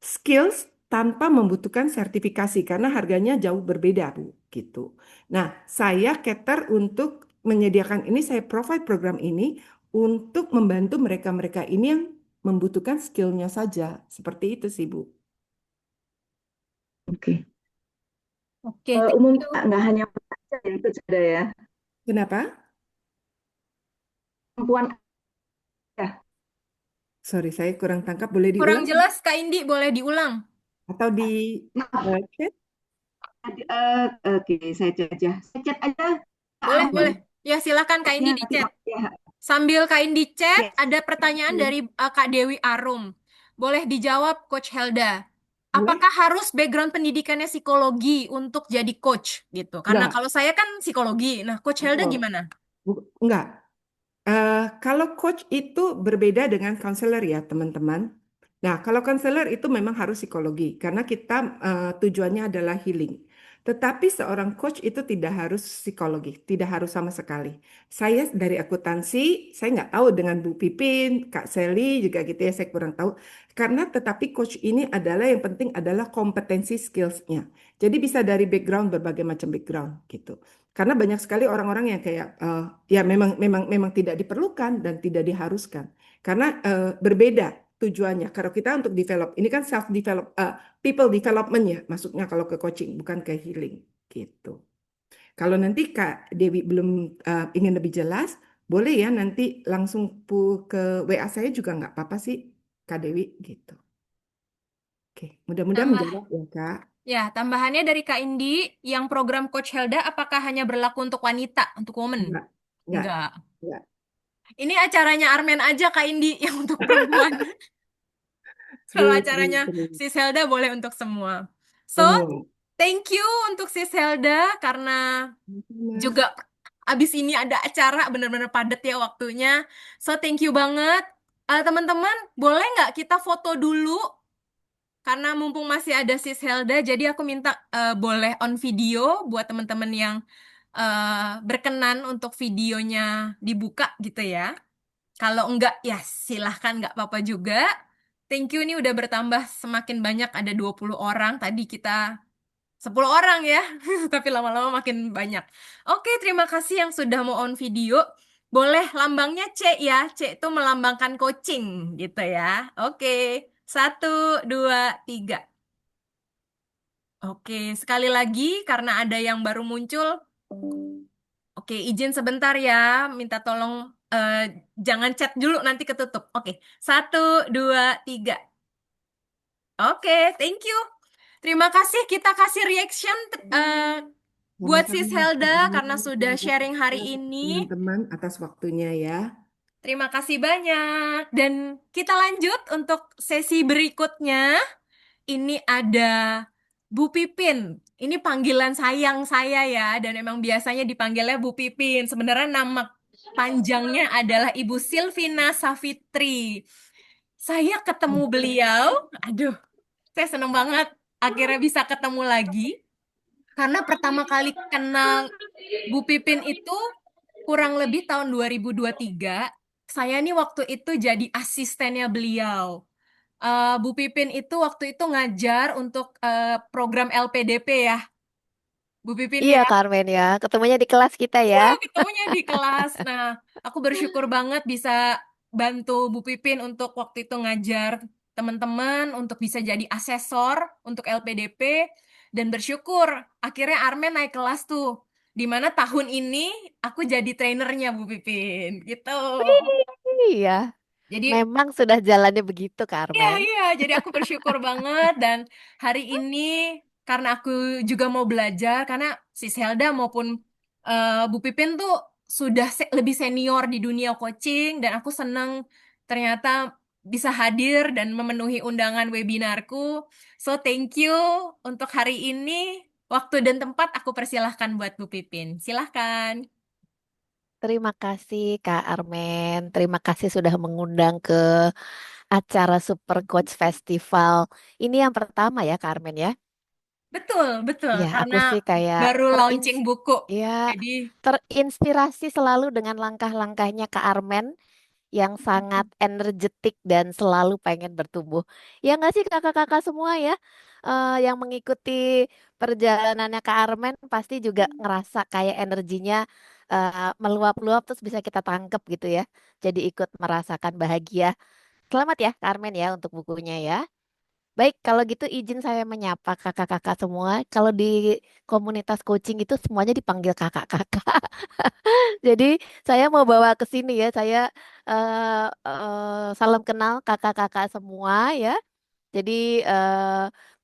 skills tanpa membutuhkan sertifikasi karena harganya jauh berbeda, Bu, gitu. Nah, saya cater untuk menyediakan ini, saya provide program ini untuk membantu mereka-mereka ini yang membutuhkan skillnya saja. Seperti itu sih, Bu. Oke. Oke, thank Umum you. nggak hanya saja ya itu ada ya. Kenapa? Perempuan ya. Sorry, saya kurang tangkap. Boleh Kurang diulang? jelas, Kak Indi, boleh diulang? Atau di Maaf, chat? oke, saya chat aja. Saya chat aja. Boleh, Arman. boleh. Ya, silakan Kak Indi Chatnya di nanti chat. ya. Sambil Kak Indi chat, Yes. ada pertanyaan dari Kak Dewi Arum. Boleh dijawab, Coach Helda. Boleh? Apakah harus background pendidikannya psikologi untuk jadi coach gitu? Karena Enggak. kalau saya kan psikologi. Nah, Coach Helda Betul. gimana? Enggak. Kalau coach itu berbeda dengan counselor ya, teman-teman. Nah, kalau counselor itu memang harus psikologi karena kita tujuannya adalah healing. Tetapi seorang coach itu tidak harus psikologi, tidak harus sama sekali. Saya dari akuntansi, saya nggak tahu dengan Bu Pipin, Kak Sally juga gitu ya, saya kurang tahu. Karena tetapi coach ini adalah yang penting adalah kompetensi skillsnya. Jadi bisa dari background berbagai macam background gitu. Karena banyak sekali orang-orang yang kayak ya memang tidak diperlukan dan tidak diharuskan. Karena berbeda tujuannya. Kalau kita untuk develop, ini kan self develop, people development ya, masuknya kalau ke coaching bukan ke healing gitu. Kalau nanti Kak Dewi belum ingin lebih jelas, boleh ya nanti langsung ke WA saya juga nggak apa-apa sih Kak Dewi gitu. Oke, mudah-mudahan Tambah. menjawab ya Kak. Ya, tambahannya dari Kak Indi, yang program Coach Helda apakah hanya berlaku untuk wanita, untuk woman? Enggak, enggak, Enggak. enggak. Ini acaranya Armen aja Kak Indi yang untuk perempuan. Kalau True, true, acaranya true. Sis Helda boleh untuk semua. So, Semua. thank you untuk Sis Helda karena Sama. juga abis ini ada acara bener-bener padat ya waktunya. So, thank you banget. Teman-teman, boleh nggak kita foto dulu? Karena mumpung masih ada Sis Helda, jadi aku minta boleh on video buat teman-teman yang berkenan untuk videonya dibuka gitu ya. Kalau enggak, ya silahkan nggak apa-apa juga. Thank you, ini udah bertambah semakin banyak, ada 20 orang. Tadi kita 10 orang ya, tapi lama-lama makin banyak. Oke, terima kasih yang sudah mau on video. Boleh lambangnya C ya, C itu melambangkan coaching gitu ya. Oke, 1, 2, 3. Oke, sekali lagi karena ada yang baru muncul. Oke, izin sebentar ya, minta tolong jangan chat dulu nanti ketutup. Oke, 1, 2, 3. Oke, thank you. Terima kasih, kita kasih reaction buat Sis Sama-sama, Helda Kak karena Arman. sudah Terima sharing hari kasih ini. teman-teman atas waktunya ya. Terima kasih banyak. Dan kita lanjut untuk sesi berikutnya. Ini ada Bu Pipin. Ini panggilan sayang saya ya, dan emang biasanya dipanggilnya Bu Pipin. Sebenarnya nama panjangnya adalah Ibu Silvina Savitri. Saya ketemu beliau, aduh, saya seneng banget akhirnya bisa ketemu lagi. Karena pertama kali kenal Bu Pipin itu kurang lebih tahun 2023. Saya nih waktu itu jadi asistennya beliau. Bu Pipin itu waktu itu ngajar untuk program LPDP ya, Bu Pipin Iya, ya. Carmen ya. Ketemunya di kelas kita ya. Iya, ketemunya di kelas. Nah, aku bersyukur banget bisa bantu Bu Pipin untuk waktu itu ngajar teman-teman untuk bisa jadi asesor untuk LPDP dan bersyukur akhirnya Armen naik kelas tuh. Di mana tahun ini aku jadi trainernya Bu Pipin gitu. Iya, Jadi memang sudah jalannya begitu, iya, Carmen. iya. Jadi aku bersyukur banget dan hari ini karena aku juga mau belajar karena si Zelda maupun Bu Pipin tuh sudah lebih senior di dunia coaching dan aku seneng ternyata bisa hadir dan memenuhi undangan webinarku. So thank you untuk hari ini. Waktu dan tempat aku persilahkan buat Bu Pipin. Silahkan. Terima kasih, Kak Armen. Terima kasih sudah mengundang ke acara Super Coach Festival. Ini yang pertama ya, Kak Armen ya. Betul, betul. Iya, Karena aku sih kayak baru launching buku. ya, Jadi terinspirasi selalu dengan langkah-langkahnya Kak Armen yang sangat energetik dan selalu pengen bertumbuh. Ya nggak sih kakak-kakak semua ya? Yang mengikuti perjalanannya Kak Armen pasti juga ngerasa kayak energinya meluap-luap terus bisa kita tangkep gitu ya. Jadi ikut merasakan bahagia. Selamat ya Kak Armen ya untuk bukunya ya. Baik, kalau gitu izin saya menyapa kakak-kakak semua. Kalau di komunitas coaching itu semuanya dipanggil kakak-kakak. Jadi saya mau bawa ke sini ya. Saya salam kenal kakak-kakak semua ya. Jadi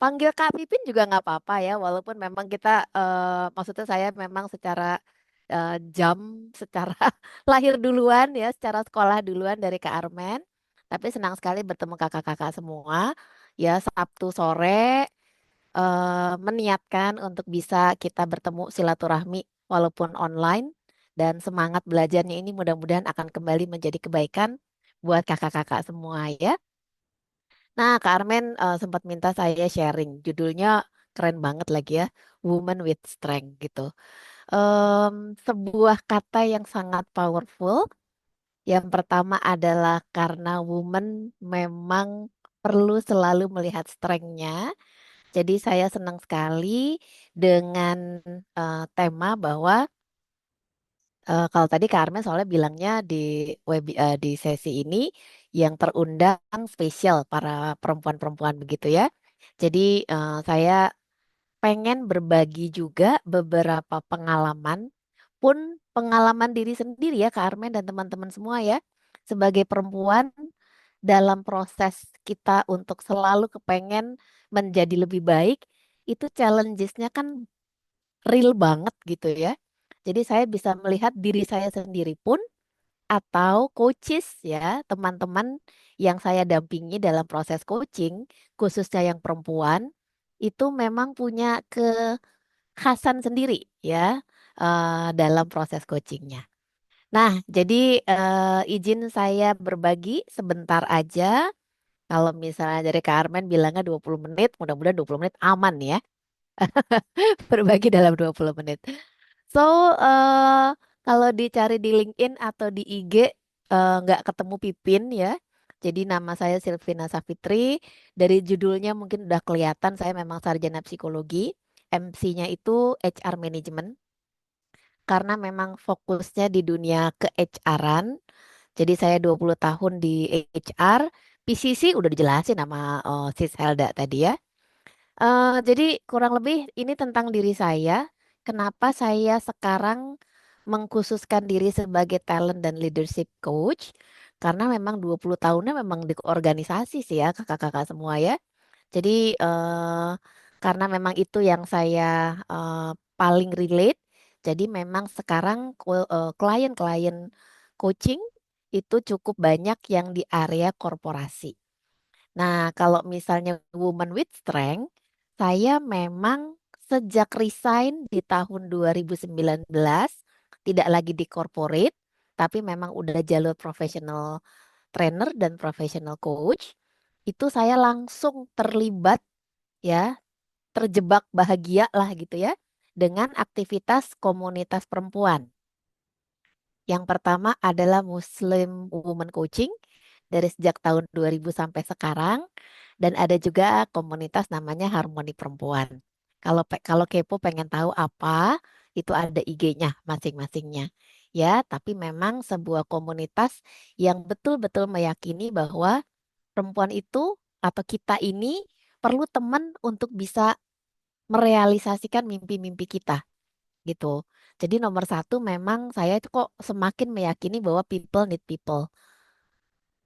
panggil Kak Pipin juga nggak apa-apa ya. Walaupun memang kita maksudnya saya memang secara jam, secara lahir duluan ya, secara sekolah duluan dari Kak Armen. Tapi senang sekali bertemu kakak-kakak semua. Ya Sabtu sore meniatkan untuk bisa kita bertemu silaturahmi walaupun online dan semangat belajarnya ini mudah-mudahan akan kembali menjadi kebaikan buat kakak-kakak semua ya. Nah, Kak Armen sempat minta saya sharing, judulnya keren banget lagi ya, Woman with Strength gitu. Em, sebuah kata yang sangat powerful. Yang pertama adalah karena woman memang perlu selalu melihat strength-nya. Jadi saya senang sekali dengan tema bahwa kalau tadi Kak Armen soalnya bilangnya di sesi ini yang terundang spesial para perempuan-perempuan begitu ya. Jadi saya pengen berbagi juga beberapa pengalaman pun pengalaman diri sendiri ya Kak Armen dan teman-teman semua ya. Sebagai perempuan dalam proses kita untuk selalu kepengen menjadi lebih baik, itu challenges-nya kan real banget gitu ya. Jadi saya bisa melihat diri saya sendiri pun atau coaches ya, teman-teman yang saya dampingi dalam proses coaching, khususnya yang perempuan, itu memang punya kekhasan sendiri ya dalam proses coachingnya. Nah, jadi izin saya berbagi sebentar aja. Kalau misalnya dari Kak Armen bilangnya 20 menit, mudah-mudahan 20 menit aman ya. Berbagi dalam 20 menit. So, kalau dicari di LinkedIn atau di IG, nggak ketemu Pipin ya. Jadi nama saya Silvina Safitri. Dari judulnya mungkin udah kelihatan saya memang sarjana psikologi. MC-nya itu HR Management. Karena memang fokusnya di dunia ke-HR-an. Jadi saya 20 tahun di HR. PCC udah dijelasin sama Sis Helda tadi ya. Jadi kurang lebih ini tentang diri saya. Kenapa saya sekarang mengkhususkan diri sebagai talent dan leadership coach? Karena memang 20 tahunnya memang di organisasi sih ya kakak-kakak semua ya. Jadi karena memang itu yang saya paling relate. Jadi memang sekarang klien-klien coaching itu cukup banyak yang di area korporasi. Nah, kalau misalnya Woman with Strength, saya memang sejak resign di tahun 2019 tidak lagi di corporate, tapi memang udah jalur professional trainer dan professional coach. Itu saya langsung terlibat ya, terjebak bahagia lah gitu ya dengan aktivitas komunitas perempuan. Yang pertama adalah Muslim Women Coaching dari sejak tahun 2000 sampai sekarang dan ada juga komunitas namanya Harmoni Perempuan. Kalau kepo pengen tahu apa, itu ada IG-nya masing-masingnya. Ya, tapi memang sebuah komunitas yang betul-betul meyakini bahwa perempuan itu atau kita ini perlu teman untuk bisa merealisasikan mimpi-mimpi kita gitu. Jadi nomor satu memang saya itu kok semakin meyakini bahwa people need people.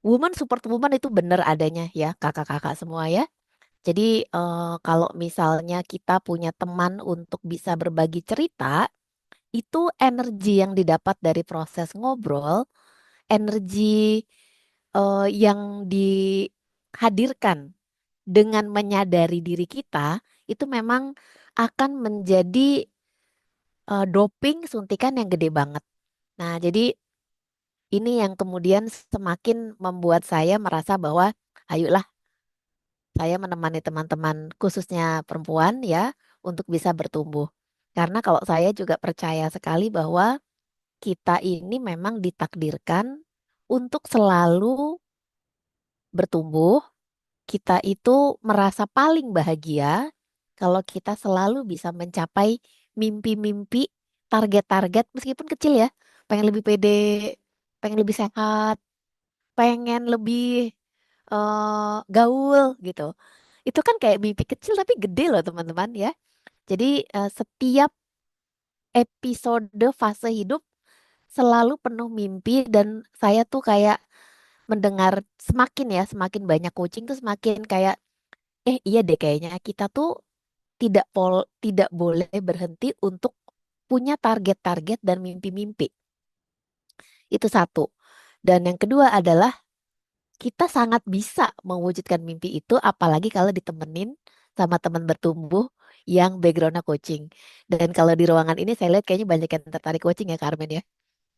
Woman support woman itu benar adanya ya kakak-kakak semua ya. Jadi kalau misalnya kita punya teman untuk bisa berbagi cerita, itu energi yang didapat dari proses ngobrol, energi yang dihadirkan dengan menyadari diri kita, itu memang akan menjadi doping suntikan yang gede banget. Nah, jadi ini yang kemudian semakin membuat saya merasa bahwa ayolah saya menemani teman-teman khususnya perempuan ya untuk bisa bertumbuh. Karena kalau saya juga percaya sekali bahwa kita ini memang ditakdirkan untuk selalu bertumbuh. Kita itu merasa paling bahagia kalau kita selalu bisa mencapai mimpi-mimpi, target-target meskipun kecil ya. Pengen lebih pede, pengen lebih sehat, pengen lebih gaul gitu. Itu kan kayak mimpi kecil tapi gede loh teman-teman ya. Jadi setiap episode fase hidup selalu penuh mimpi dan saya tuh kayak mendengar semakin ya, semakin banyak coaching tuh semakin kayak iya deh kayaknya kita tuh tidak boleh berhenti untuk punya target-target dan mimpi-mimpi. Itu satu. Dan yang kedua adalah kita sangat bisa mewujudkan mimpi itu apalagi kalau ditemenin sama teman bertumbuh yang backgroundnya coaching. Dan kalau di ruangan ini saya lihat kayaknya banyak yang tertarik coaching ya Carmen ya.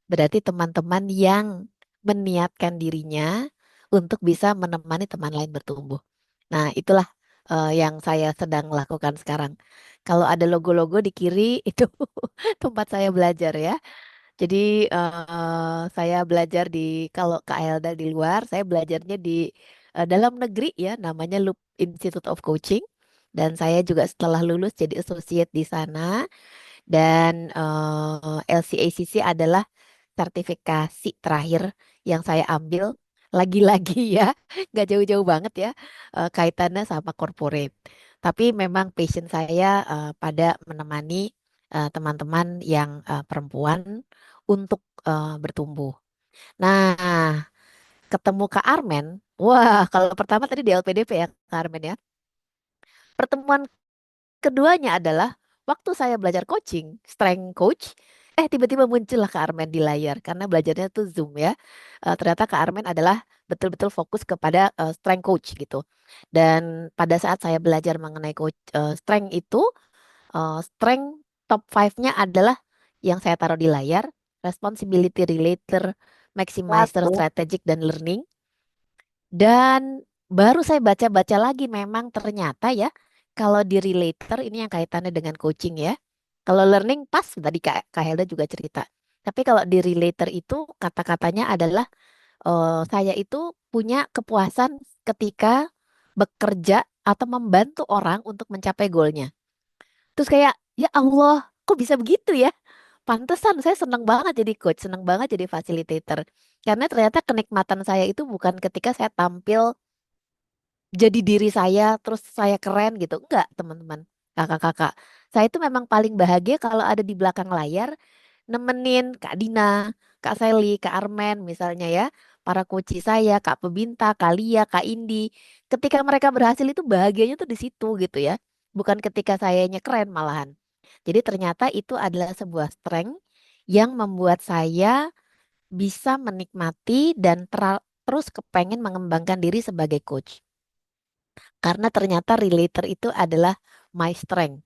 Berarti teman-teman yang meniatkan dirinya untuk bisa menemani teman lain bertumbuh. Nah, itulah yang saya sedang lakukan sekarang. Kalau ada logo-logo di kiri itu tempat saya belajar ya. Jadi saya belajar kalau Kak Elda di luar, saya belajarnya di dalam negeri ya, namanya Loop Institute of Coaching. Dan saya juga setelah lulus jadi associate di sana. Dan LCACC adalah sertifikasi terakhir yang saya ambil. Lagi-lagi ya, nggak jauh-jauh banget ya kaitannya sama corporate. Tapi memang passion saya pada menemani teman-teman yang perempuan untuk bertumbuh. Nah, ketemu Kak Armen, wah kalau pertama tadi di LPDP ya Kak Armen ya. Pertemuan keduanya adalah waktu saya belajar coaching, strength coach, tiba-tiba muncullah Kak Armen di layar karena belajarnya tuh Zoom ya. Ternyata Kak Armen adalah betul-betul fokus kepada strength coach gitu. Dan pada saat saya belajar mengenai strength itu, strength top 5-nya adalah yang saya taruh di layar, responsibility relator, maximizer, Waduh, strategic, dan learning. Dan baru saya baca-baca lagi memang ternyata ya kalau di relator ini yang kaitannya dengan coaching ya. Kalau learning pas tadi Kak Helda juga cerita. Tapi kalau di relator itu kata-katanya adalah saya itu punya kepuasan ketika bekerja atau membantu orang untuk mencapai goalnya. Terus kayak ya Allah, kok bisa begitu ya? Pantesan saya senang banget jadi coach, senang banget jadi facilitator. Karena ternyata kenikmatan saya itu bukan ketika saya tampil jadi diri saya terus saya keren gitu. Enggak, teman-teman. Kakak-kakak. Saya itu memang paling bahagia kalau ada di belakang layar nemenin Kak Dina, Kak Sally, Kak Armen misalnya ya. Para coach saya, Kak Pebinta, Kak Lia, Kak Indi. Ketika mereka berhasil itu bahagianya tuh di situ gitu ya. Bukan ketika sayanya keren malahan. Jadi ternyata itu adalah sebuah strength yang membuat saya bisa menikmati dan terus kepengen mengembangkan diri sebagai coach. Karena ternyata relator itu adalah my strength.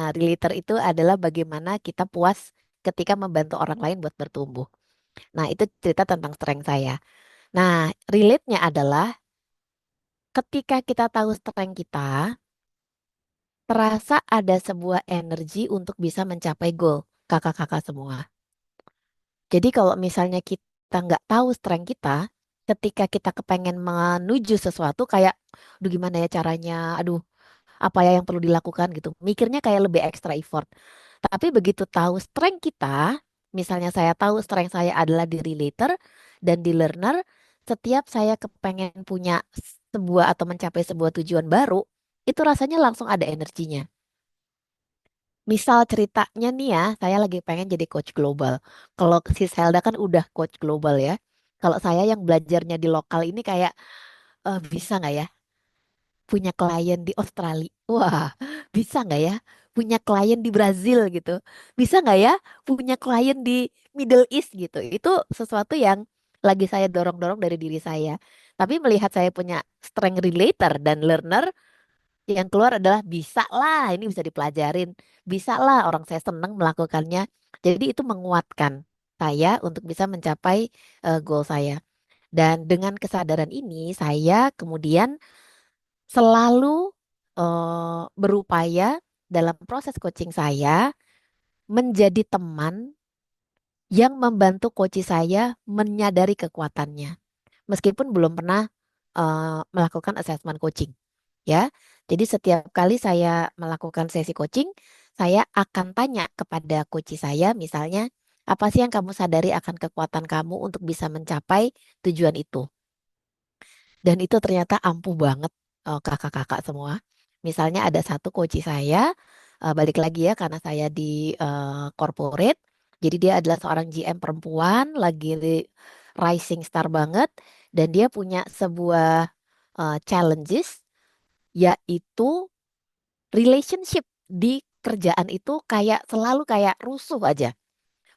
Nah, relator itu adalah bagaimana kita puas ketika membantu orang lain buat bertumbuh. Nah, itu cerita tentang strength saya. Nah, relate-nya adalah ketika kita tahu strength kita, terasa ada sebuah energi untuk bisa mencapai goal kakak-kakak semua. Jadi kalau misalnya kita nggak tahu strength kita, ketika kita kepengen menuju sesuatu kayak, aduh gimana ya caranya, aduh apa ya yang perlu dilakukan gitu. Mikirnya kayak lebih extra effort. Tapi begitu tahu strength kita, misalnya saya tahu strength saya adalah di relator dan di learner, setiap saya kepengen punya sebuah atau mencapai sebuah tujuan baru, itu rasanya langsung ada energinya. Misal ceritanya nih ya, saya lagi pengen jadi coach global. Kalau si Zelda kan udah coach global ya. Kalau saya yang belajarnya di lokal ini kayak bisa nggak ya punya klien di Australia? Wah, bisa nggak ya punya klien di Brazil gitu? Bisa nggak ya punya klien di Middle East gitu? Itu sesuatu yang lagi saya dorong-dorong dari diri saya. Tapi melihat saya punya strength relator dan learner, yang keluar adalah bisa lah, ini bisa dipelajarin. Bisa lah, orang saya senang melakukannya. Jadi itu menguatkan saya untuk bisa mencapai goal saya. Dan dengan kesadaran ini, saya kemudian selalu berupaya dalam proses coaching saya menjadi teman yang membantu coach saya menyadari kekuatannya. Meskipun belum pernah melakukan assessment coaching, ya. Jadi setiap kali saya melakukan sesi coaching, saya akan tanya kepada coach saya, misalnya, apa sih yang kamu sadari akan kekuatan kamu untuk bisa mencapai tujuan itu? Dan itu ternyata ampuh banget kakak-kakak semua. Misalnya ada satu coach saya, balik lagi ya karena saya di corporate, jadi dia adalah seorang GM perempuan, lagi rising star banget, dan dia punya sebuah challenges, yaitu relationship di kerjaan itu kayak selalu kayak rusuh aja.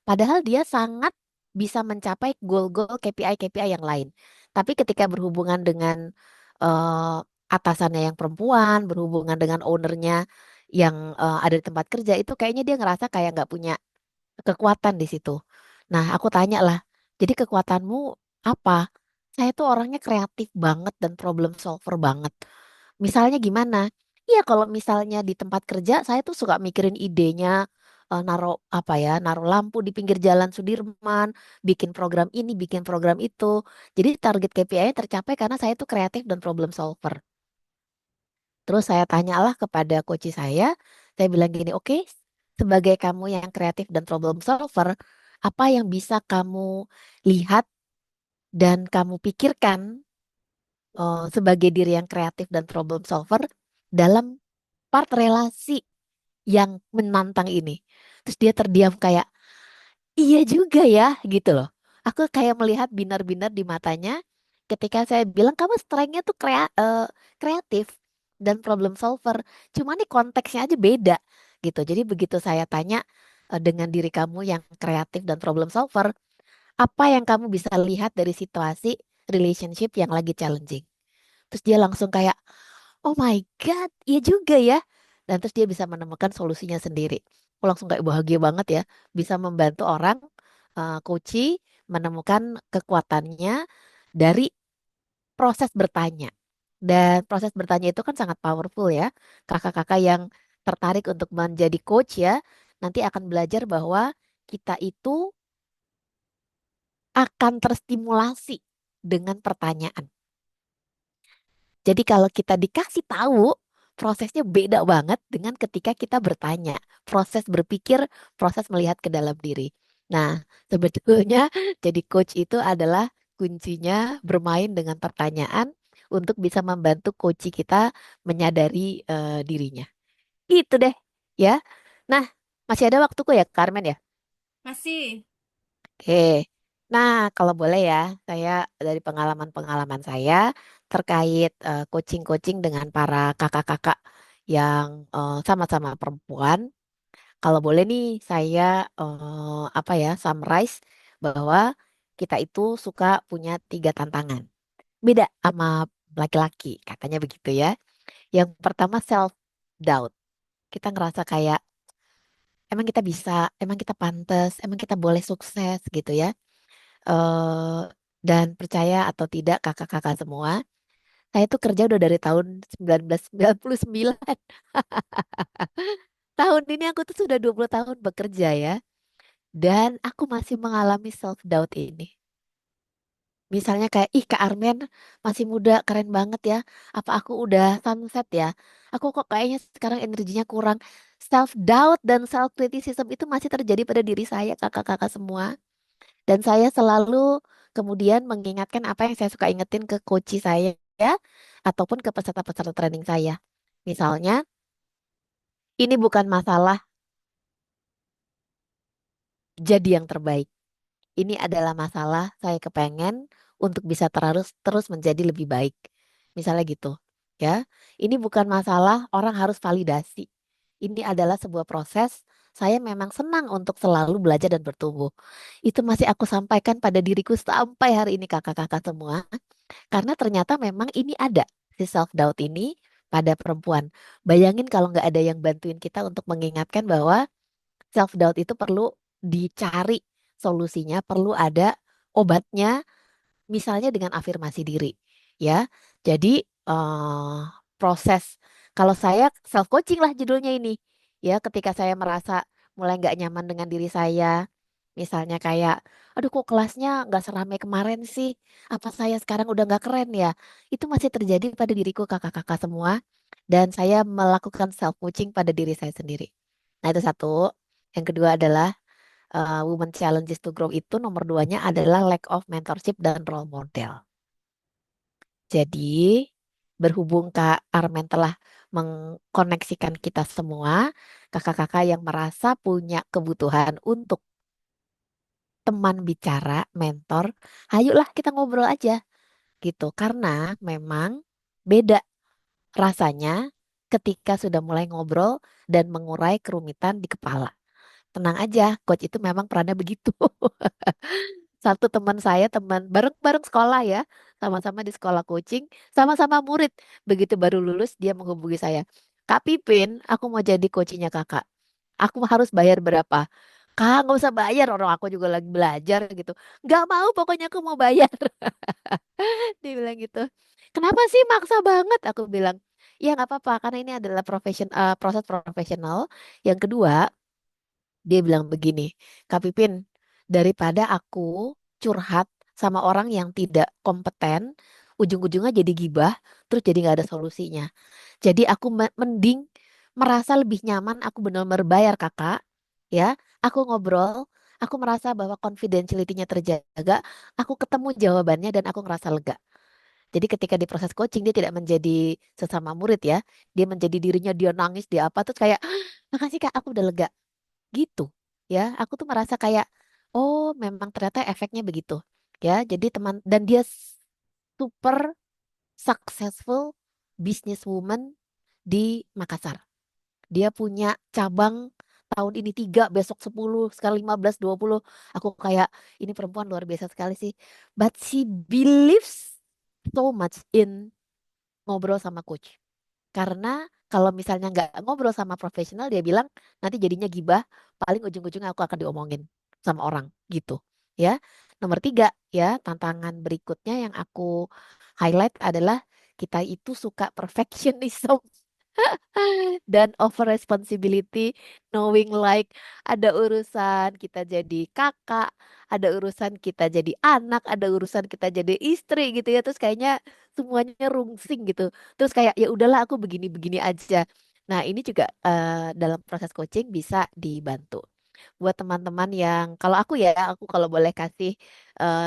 Padahal dia sangat bisa mencapai goal-goal KPI-KPI yang lain. Tapi ketika berhubungan dengan eh, atasannya yang perempuan, berhubungan dengan ownernya yang ada di tempat kerja, itu kayaknya dia ngerasa kayak nggak punya kekuatan di situ. Nah, aku tanya lah, jadi kekuatanmu apa? Saya tuh orangnya kreatif banget dan problem solver banget. Misalnya gimana? Iya, kalau misalnya di tempat kerja, saya tuh suka mikirin idenya, naruh apa ya, naruh lampu di pinggir jalan Sudirman, bikin program ini, bikin program itu. Jadi target KPI-nya tercapai karena saya tuh kreatif dan problem solver. Terus saya tanyalah kepada coach saya bilang gini, oke, sebagai kamu yang kreatif dan problem solver, apa yang bisa kamu lihat dan kamu pikirkan sebagai diri yang kreatif dan problem solver dalam part relasi yang menantang ini. Terus dia terdiam kayak, iya juga ya gitu loh. Aku kayak melihat binar-binar di matanya ketika saya bilang kamu strength-nya tuh kreatif dan problem solver. Cuma nih konteksnya aja beda gitu. Jadi begitu saya tanya dengan diri kamu yang kreatif dan problem solver, apa yang kamu bisa lihat dari situasi relationship yang lagi challenging? Terus dia langsung kayak, oh my God, iya juga ya. Dan terus dia bisa menemukan solusinya sendiri. Aku langsung kayak bahagia banget ya, bisa membantu orang, coaching, menemukan kekuatannya dari proses bertanya. Dan proses bertanya itu kan sangat powerful ya. Kakak-kakak yang tertarik untuk menjadi coach ya, nanti akan belajar bahwa kita itu akan terstimulasi dengan pertanyaan. Jadi kalau kita dikasih tahu, prosesnya beda banget dengan ketika kita bertanya. Proses berpikir, proses melihat ke dalam diri. Nah, sebetulnya jadi coach itu adalah kuncinya bermain dengan pertanyaan untuk bisa membantu coach kita menyadari dirinya. Itu deh, ya. Nah, masih ada waktuku ya, Carmen ya? Masih. Oke. Nah, kalau boleh ya, saya dari pengalaman-pengalaman saya terkait coaching-coaching dengan para kakak-kakak yang sama-sama perempuan. Kalau boleh nih, saya apa ya, summarize bahwa kita itu suka punya 3 tantangan. Beda sama laki-laki, katanya begitu ya. Yang pertama self doubt. Kita ngerasa kayak emang kita bisa, emang kita pantas, emang kita boleh sukses gitu ya. eh dan percaya atau tidak kakak-kakak semua, saya tuh kerja udah dari tahun 1999. Tahun ini aku tuh sudah 20 tahun bekerja ya. Dan aku masih mengalami self doubt ini. Misalnya kayak, ih Kak Armen masih muda, keren banget ya. Apa aku udah sunset ya? Aku kok kayaknya sekarang energinya kurang. Self doubt dan self criticism itu masih terjadi pada diri saya kakak-kakak semua. Dan saya selalu kemudian mengingatkan apa yang saya suka ingetin ke coach saya ya, ataupun ke peserta-peserta training saya. Misalnya, ini bukan masalah jadi yang terbaik. Ini adalah masalah saya kepengen untuk bisa terus terus menjadi lebih baik. Misalnya gitu, ya. Ini bukan masalah orang harus validasi. Ini adalah sebuah proses. Saya memang senang untuk selalu belajar dan bertumbuh. Itu masih aku sampaikan pada diriku sampai hari ini kakak-kakak semua. Karena ternyata memang ini ada si self doubt ini pada perempuan. Bayangin kalau nggak ada yang bantuin kita untuk mengingatkan bahwa self doubt itu perlu dicari solusinya, perlu ada obatnya, misalnya dengan afirmasi diri, ya. Jadi proses kalau saya self coaching lah judulnya ini, ya. Ketika saya merasa mulai nggak nyaman dengan diri saya, Misalnya kayak, aduh kok kelasnya nggak seramai kemarin sih? Apa saya sekarang udah nggak keren ya? Itu masih terjadi pada diriku kakak-kakak semua. Dan saya melakukan self coaching pada diri saya sendiri. Nah itu satu. Yang kedua adalah Women Challenges to Grow itu nomor duanya adalah lack of mentorship dan role model. Jadi berhubung Kak Armen telah mengkoneksikan kita semua, kakak-kakak yang merasa punya kebutuhan untuk teman bicara, mentor, ayolah kita ngobrol aja gitu. Karena memang beda rasanya ketika sudah mulai ngobrol dan mengurai kerumitan di kepala. Tenang aja, coach itu memang perannya begitu. Satu teman saya, teman bareng-bareng sekolah ya, sama-sama di sekolah coaching, sama-sama murid. Begitu baru lulus, dia menghubungi saya. Kak Pipin, aku mau jadi coachingnya kakak. Aku harus bayar berapa? Kak, nggak usah bayar, orang aku juga lagi belajar gitu. Nggak mau, pokoknya aku mau bayar. Dia bilang gitu. Kenapa sih maksa banget? Aku bilang, ya nggak apa-apa, karena ini adalah proses profesional. Yang kedua, dia bilang begini, Kak Pipin, daripada aku curhat sama orang yang tidak kompeten, ujung-ujungnya jadi gibah, terus jadi nggak ada solusinya. Jadi aku mending merasa lebih nyaman, aku benar-benar bayar kakak, ya, aku ngobrol, aku merasa bahwa confidentiality-nya terjaga, aku ketemu jawabannya dan aku ngerasa lega. Jadi ketika di proses coaching dia tidak menjadi sesama murid ya, dia menjadi dirinya, dia nangis, dia apa, terus kayak, "Ah, makasih kak, aku udah lega gitu ya." Aku tuh merasa kayak oh memang ternyata efeknya begitu ya. Jadi teman dan dia super successful businesswoman di Makassar. Dia punya cabang tahun ini 3, besok 10, sekarang 15, 20. Aku kayak ini perempuan luar biasa sekali sih. But she believes so much in ngobrol sama coach. Karena kalau misalnya nggak ngobrol sama profesional, dia bilang nanti jadinya gibah, paling ujung-ujungnya aku akan diomongin sama orang gitu. Ya, nomor 3 ya, tantangan berikutnya yang aku highlight adalah kita itu suka perfectionism dan over responsibility, knowing like ada urusan kita jadi kakak, ada urusan kita jadi anak, ada urusan kita jadi istri gitu ya. Terus kayaknya semuanya rungsing gitu. Terus kayak ya udahlah aku begini-begini aja. Nah, ini juga dalam proses coaching bisa dibantu. Buat teman-teman yang kalau aku ya, aku kalau boleh kasih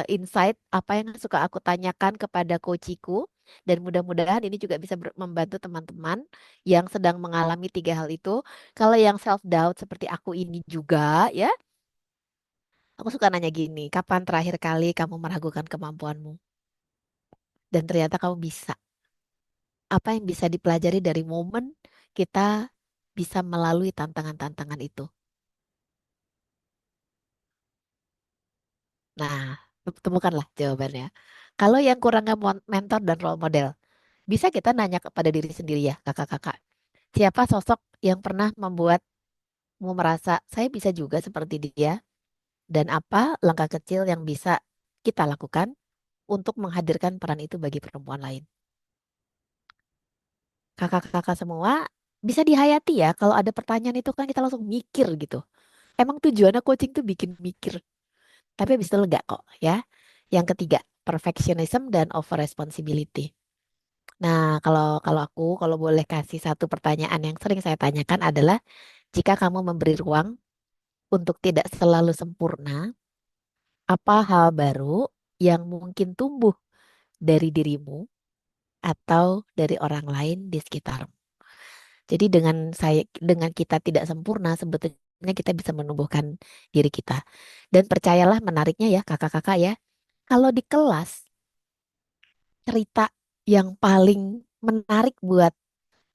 insight apa yang suka aku tanyakan kepada coachiku dan mudah-mudahan ini juga bisa membantu teman-teman yang sedang mengalami 3 hal itu. Kalau yang self doubt seperti aku ini juga ya, aku suka nanya gini, kapan terakhir kali kamu meragukan kemampuanmu? Dan ternyata kamu bisa. Apa yang bisa dipelajari dari momen kita bisa melalui tantangan-tantangan itu? Nah, temukanlah jawabannya. Kalau yang kurangnya mentor dan role model, bisa kita nanya kepada diri sendiri ya, kakak-kakak. Siapa sosok yang pernah membuatmu merasa saya bisa juga seperti dia? Dan apa langkah kecil yang bisa kita lakukan untuk menghadirkan peran itu bagi perempuan lain? Kakak-kakak semua bisa dihayati ya, kalau ada pertanyaan itu kan kita langsung mikir gitu. Emang tujuannya coaching tuh bikin mikir, tapi habis itu lega kok ya. Yang ketiga, perfectionism dan over responsibility. Nah, kalau kalau aku kalau boleh kasih satu pertanyaan yang sering saya tanyakan adalah jika kamu memberi ruang untuk tidak selalu sempurna, apa hal baru yang mungkin tumbuh dari dirimu atau dari orang lain di sekitarmu? Jadi dengan kita tidak sempurna sebetulnya kita bisa menumbuhkan diri kita. Dan percayalah menariknya ya kakak-kakak ya, kalau di kelas cerita yang paling menarik buat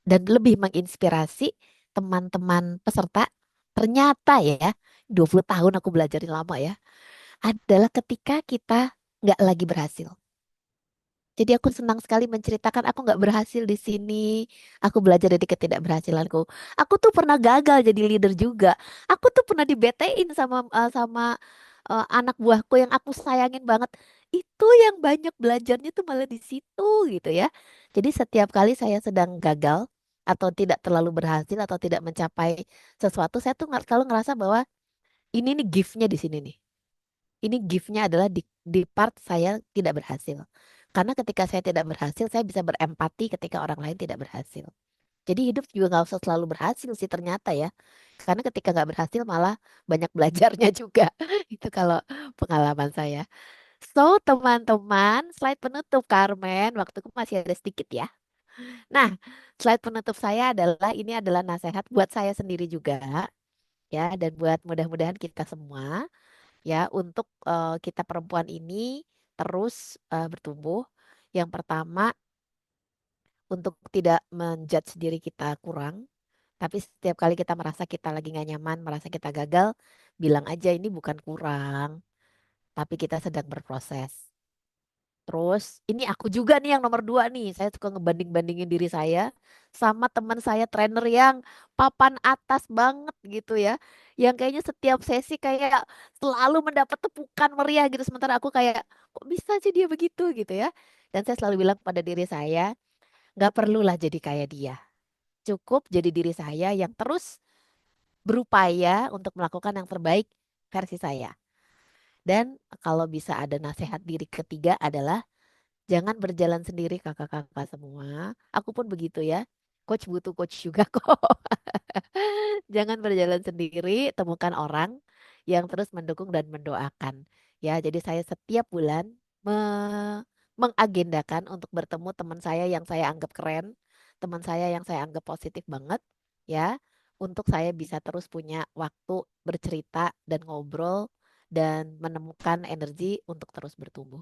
dan lebih menginspirasi teman-teman peserta ternyata ya 20 tahun aku belajar lama ya adalah ketika kita nggak lagi berhasil. Jadi aku senang sekali menceritakan aku nggak berhasil di sini. Aku belajar dari ketidakberhasilanku. Aku tuh pernah gagal jadi leader juga. Aku tuh pernah dibetein sama anak buahku yang aku sayangin banget. Itu yang banyak belajarnya tuh malah di situ gitu ya. Jadi setiap kali saya sedang gagal atau tidak terlalu berhasil atau tidak mencapai sesuatu, saya tuh selalu ngerasa bahwa ini nih gift-nya di sini nih. Ini gift-nya adalah di part saya tidak berhasil. Karena ketika saya tidak berhasil, saya bisa berempati ketika orang lain tidak berhasil. Jadi hidup juga nggak usah selalu berhasil sih ternyata ya. Karena ketika nggak berhasil malah banyak belajarnya juga. Itu kalau pengalaman saya. So, teman-teman, slide penutup Carmen. Waktuku masih ada sedikit ya. Nah, slide penutup saya adalah ini adalah nasihat buat saya sendiri juga ya dan buat mudah-mudahan kita semua ya untuk kita perempuan ini terus bertumbuh. Yang pertama, untuk tidak menjudge diri kita kurang, tapi setiap kali kita merasa kita lagi nggak nyaman, merasa kita gagal, bilang aja ini bukan kurang, tapi kita sedang berproses. Terus ini aku juga nih yang nomor dua nih. Saya suka ngebanding-bandingin diri saya sama teman saya trainer yang papan atas banget gitu ya. Yang kayaknya setiap sesi kayak selalu mendapat tepukan meriah gitu. Sementara aku kayak kok bisa sih dia begitu gitu ya. Dan saya selalu bilang pada diri saya, nggak perlulah jadi kayak dia. Cukup jadi diri saya yang terus berupaya untuk melakukan yang terbaik versi saya. Dan kalau bisa ada nasihat diri ketiga adalah jangan berjalan sendiri kakak-kakak semua. Aku pun begitu ya. Coach butuh coach juga kok. Jangan berjalan sendiri, temukan orang yang terus mendukung dan mendoakan. Ya, jadi saya setiap bulan mengagendakan untuk bertemu teman saya yang saya anggap keren, teman saya yang saya anggap positif banget, ya, untuk saya bisa terus punya waktu bercerita dan ngobrol dan menemukan energi untuk terus bertumbuh.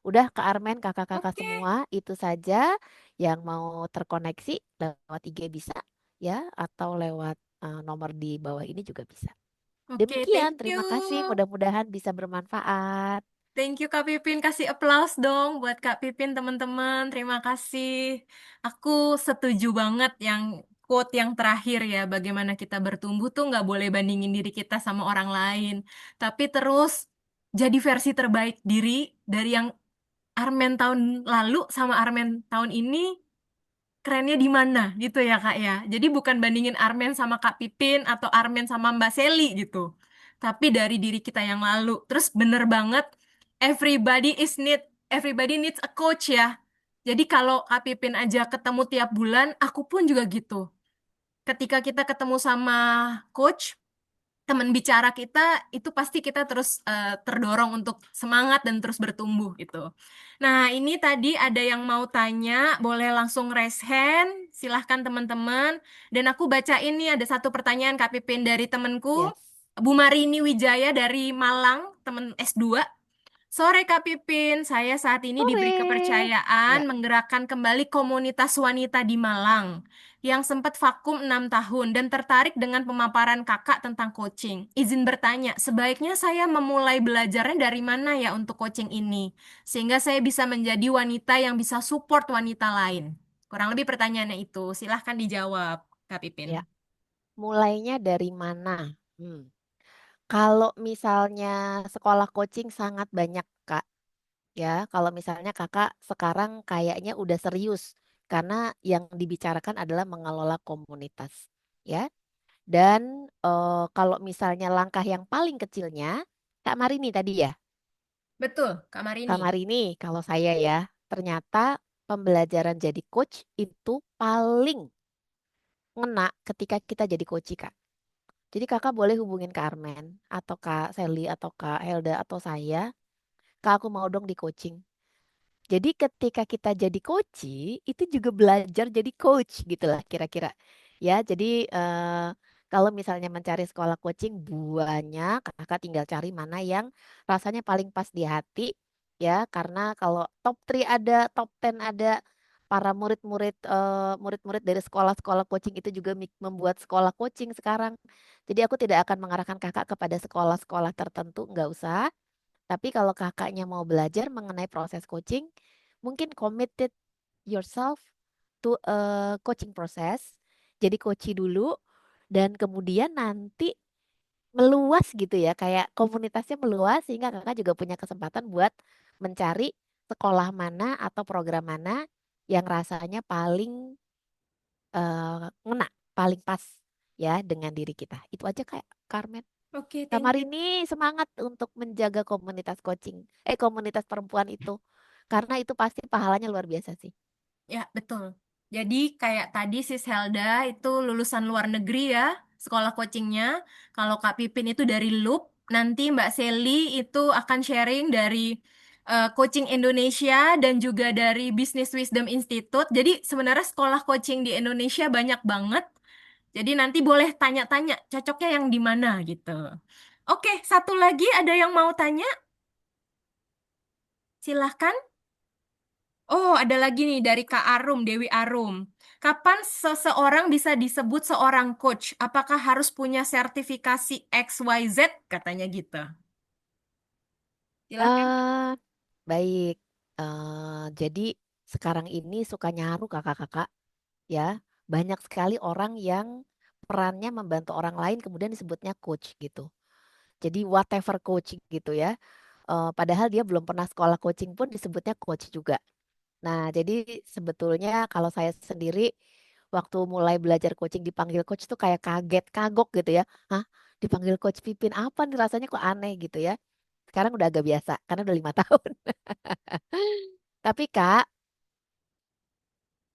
Udah Kak Armen, kakak-kakak Oke, semua, itu saja yang mau terkoneksi lewat IG bisa ya, atau lewat nomor di bawah ini juga bisa. oke, Demikian, thank you. terima kasih. Mudah-mudahan bisa bermanfaat. Thank you Kak Pipin, kasih applause dong buat Kak Pipin teman-teman. Terima kasih. Aku setuju banget yang quote yang terakhir ya, bagaimana kita bertumbuh tuh nggak boleh bandingin diri kita sama orang lain, tapi terus jadi versi terbaik diri dari yang Armen tahun lalu sama Armen tahun ini kerennya di mana gitu ya Kak ya. Jadi bukan bandingin Armen sama Kak Pipin atau Armen sama Mbak Seli gitu. Tapi dari diri kita yang lalu. Terus bener banget everybody needs a coach ya. Jadi kalau Kak Pipin aja ketemu tiap bulan, aku pun juga gitu. Ketika kita ketemu sama coach, teman bicara kita itu pasti kita terus terdorong untuk semangat dan terus bertumbuh gitu. Nah, ini tadi ada yang mau tanya, boleh langsung raise hand, silahkan teman-teman. Dan aku baca ini ada satu pertanyaan Kak Pipin dari temanku, Yes. Bu Marini Wijaya dari Malang, teman S2. Sore Kak Pipin, saya saat ini diberi Sore. kepercayaan Ya, menggerakkan kembali komunitas wanita di Malang yang sempat vakum 6 tahun dan tertarik dengan pemaparan kakak tentang coaching. Izin bertanya, sebaiknya saya memulai belajarnya dari mana ya untuk coaching ini? Sehingga saya bisa menjadi wanita yang bisa support wanita lain. Kurang lebih pertanyaannya itu. Silahkan dijawab, Kak Pipin. ya. Mulainya dari mana? Hmm. Kalau misalnya sekolah coaching sangat banyak, Kak. Ya, kalau misalnya kakak sekarang kayaknya udah serius karena yang dibicarakan adalah mengelola komunitas, ya. Dan kalau misalnya langkah yang paling kecilnya, Kak Marini tadi ya, Betul, Kak Marini. Kak Marini, kalau saya ya, ternyata pembelajaran jadi coach itu paling ngena ketika kita jadi coach, Kak. Jadi kakak boleh hubungin Kak Armen atau Kak Sally atau Kak Helda atau saya, Kak aku mau dong di coaching. Jadi ketika kita jadi coach, itu juga belajar jadi coach gitu lah kira-kira. Ya, jadi kalau misalnya mencari sekolah coaching banyak, kakak tinggal cari mana yang rasanya paling pas di hati. Ya, karena kalau top 3 ada, top 10 ada, para murid-murid dari sekolah-sekolah coaching itu juga membuat sekolah coaching sekarang. Jadi aku tidak akan mengarahkan kakak kepada sekolah-sekolah tertentu, nggak usah. Tapi kalau kakaknya mau belajar mengenai proses coaching, mungkin committed yourself to a coaching process. Jadi coaching dulu dan kemudian nanti meluas gitu ya, kayak komunitasnya meluas sehingga kakak juga punya kesempatan buat mencari sekolah mana atau program mana yang rasanya paling ngena, paling pas ya dengan diri kita. Itu aja kayak Carmen. Oke, Kak thank you. Marini semangat untuk menjaga komunitas coaching, komunitas perempuan itu. Karena itu pasti pahalanya luar biasa sih. Ya, betul. Jadi kayak tadi Sis Helda itu lulusan luar negeri ya, sekolah coachingnya. Kalau Kak Pipin itu dari Loop, nanti Mbak Sally itu akan sharing dari coaching Indonesia dan juga dari Business Wisdom Institute. Jadi sebenarnya sekolah coaching di Indonesia banyak banget. Jadi nanti boleh tanya-tanya cocoknya yang di mana gitu. Oke, satu lagi ada yang mau tanya? Silahkan. Oh, ada lagi nih dari Kak Arum, Dewi Arum. Kapan seseorang bisa disebut seorang coach? Apakah harus punya sertifikasi XYZ? Katanya gitu. Silahkan. Ah, baik. Jadi sekarang ini suka nyaru kakak-kakak ya. Banyak sekali orang yang perannya membantu orang lain kemudian disebutnya coach gitu. Jadi whatever coach gitu ya. Padahal dia belum pernah sekolah coaching pun disebutnya coach juga. Nah, jadi sebetulnya kalau saya sendiri waktu mulai belajar coaching dipanggil coach tuh kayak kaget, kagok gitu ya. Hah? Dipanggil coach Pipin apa nih rasanya kok aneh gitu ya. Sekarang udah agak biasa karena udah 5 tahun. Tapi Kak,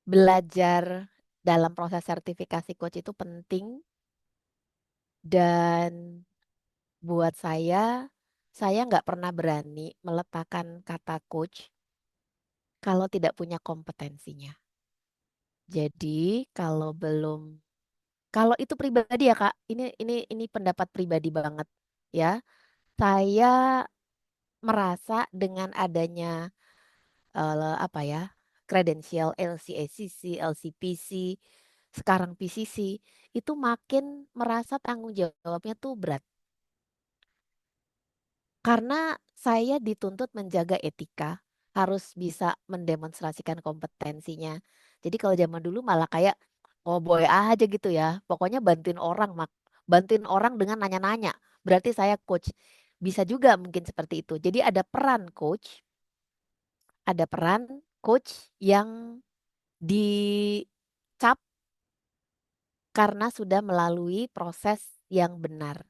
belajar dalam proses sertifikasi coach itu penting dan buat saya nggak pernah berani meletakkan kata coach kalau tidak punya kompetensinya. Jadi kalau itu pribadi ya Kak, ini pendapat pribadi banget ya. Saya merasa dengan adanya apa ya, kredensial LCACC, LCPC, sekarang PCC, itu makin merasa tanggung jawabnya tuh berat. Karena saya dituntut menjaga etika, harus bisa mendemonstrasikan kompetensinya. Jadi kalau zaman dulu malah kayak oh boy aja gitu ya. Pokoknya bantuin orang dengan nanya-nanya. Berarti saya coach. Bisa juga mungkin seperti itu. Jadi ada peran coach yang dicap karena sudah melalui proses yang benar.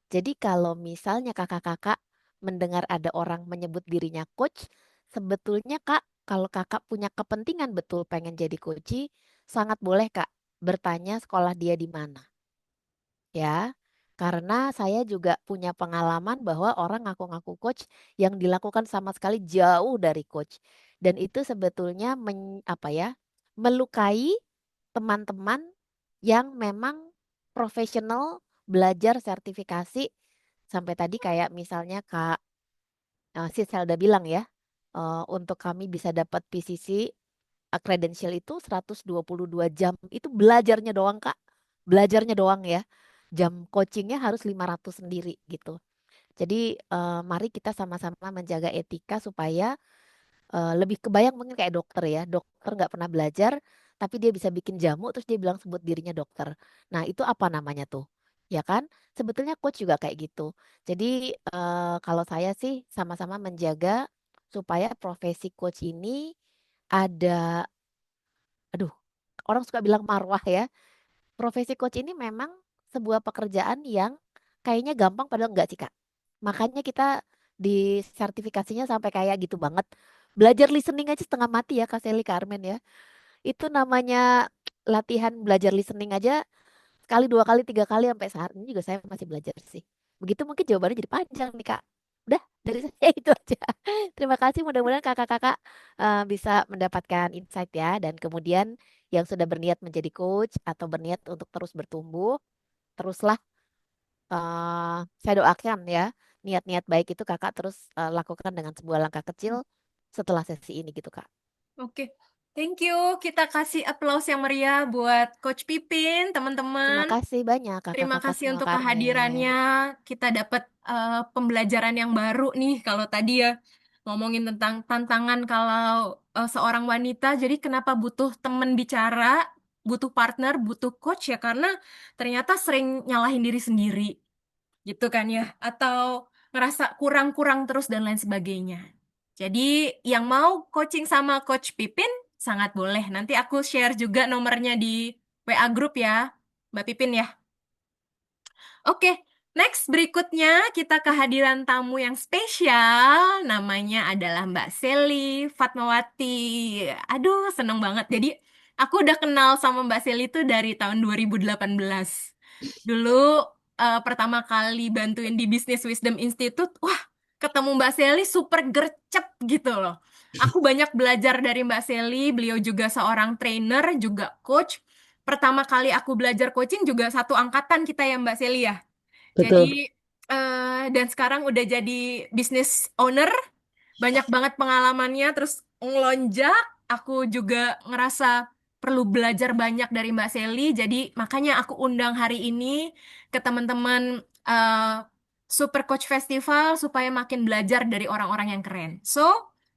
Jadi kalau misalnya kakak-kakak mendengar ada orang menyebut dirinya coach, sebetulnya Kak, kalau kakak punya kepentingan betul pengen jadi coach, sangat boleh Kak bertanya sekolah dia di mana. Ya, karena saya juga punya pengalaman bahwa orang ngaku-ngaku coach yang dilakukan sama sekali jauh dari coach. Dan itu sebetulnya melukai teman-teman yang memang profesional belajar sertifikasi sampai tadi kayak misalnya Kak Sis Helda bilang ya, untuk kami bisa dapat PCC credential itu 122 jam itu belajarnya doang Kak. Belajarnya doang ya. Jam coachingnya harus 500 sendiri gitu. Jadi mari kita sama-sama menjaga etika supaya lebih kebayang mungkin kayak dokter ya. Dokter nggak pernah belajar, tapi dia bisa bikin jamu terus dia bilang sebut dirinya dokter. Nah itu apa namanya tuh? Ya kan? Sebetulnya coach juga kayak gitu. Jadi kalau saya sih sama-sama menjaga supaya profesi coach ini ada, aduh, orang suka bilang marwah ya. Profesi coach ini memang sebuah pekerjaan yang kayaknya gampang padahal enggak sih Kak. Makanya kita di sertifikasinya sampai kayak gitu banget. Belajar listening aja setengah mati ya Kak Sally Carmen ya. Itu namanya latihan belajar listening aja sekali, dua kali, tiga kali sampai saat ini juga saya masih belajar sih. Begitu mungkin jawabannya jadi panjang nih Kak. Udah dari saya itu aja. Terima kasih mudah-mudahan kakak-kakak bisa mendapatkan insight ya. Dan kemudian yang sudah berniat menjadi coach atau berniat untuk terus bertumbuh, teruslah saya doakan ya. Niat-niat baik itu kakak terus lakukan dengan sebuah langkah kecil setelah sesi ini gitu Kak. Oke. Thank you. Kita kasih aplaus yang meriah buat Coach Pipin, Terima teman-teman. kasih banyak Terima kakak-kakak kasih semua untuk Karmen. kehadirannya. Kita dapat pembelajaran yang baru nih. Kalau tadi ya ngomongin tentang tantangan kalau seorang wanita, jadi kenapa butuh teman bicara, butuh partner, butuh coach ya karena ternyata sering nyalahin diri sendiri, gitu kan ya? Atau ngerasa kurang-kurang terus dan lain sebagainya. Jadi yang mau coaching sama Coach Pipin sangat boleh. Nanti aku share juga nomornya di WA group ya, Mbak Pipin ya. Oke, Next, berikutnya kita kehadiran tamu yang spesial. Namanya adalah Mbak Sally Fatmawati. Aduh, seneng banget. Jadi, aku udah kenal sama Mbak Sally itu dari tahun 2018. Dulu, pertama kali bantuin di Business Wisdom Institute, wah, ketemu Mbak Sally super gercep gitu loh. Aku banyak belajar dari Mbak Sally. Beliau juga seorang trainer, juga coach. Pertama kali aku belajar coaching juga satu angkatan kita ya Mbak Sally ya. Jadi, Betul. dan sekarang udah jadi business owner, banyak banget pengalamannya, terus ngelonjak. Aku juga ngerasa perlu belajar banyak dari Mbak Sally, jadi makanya aku undang hari ini ke teman-teman Super Coach Festival supaya makin belajar dari orang-orang yang keren. So,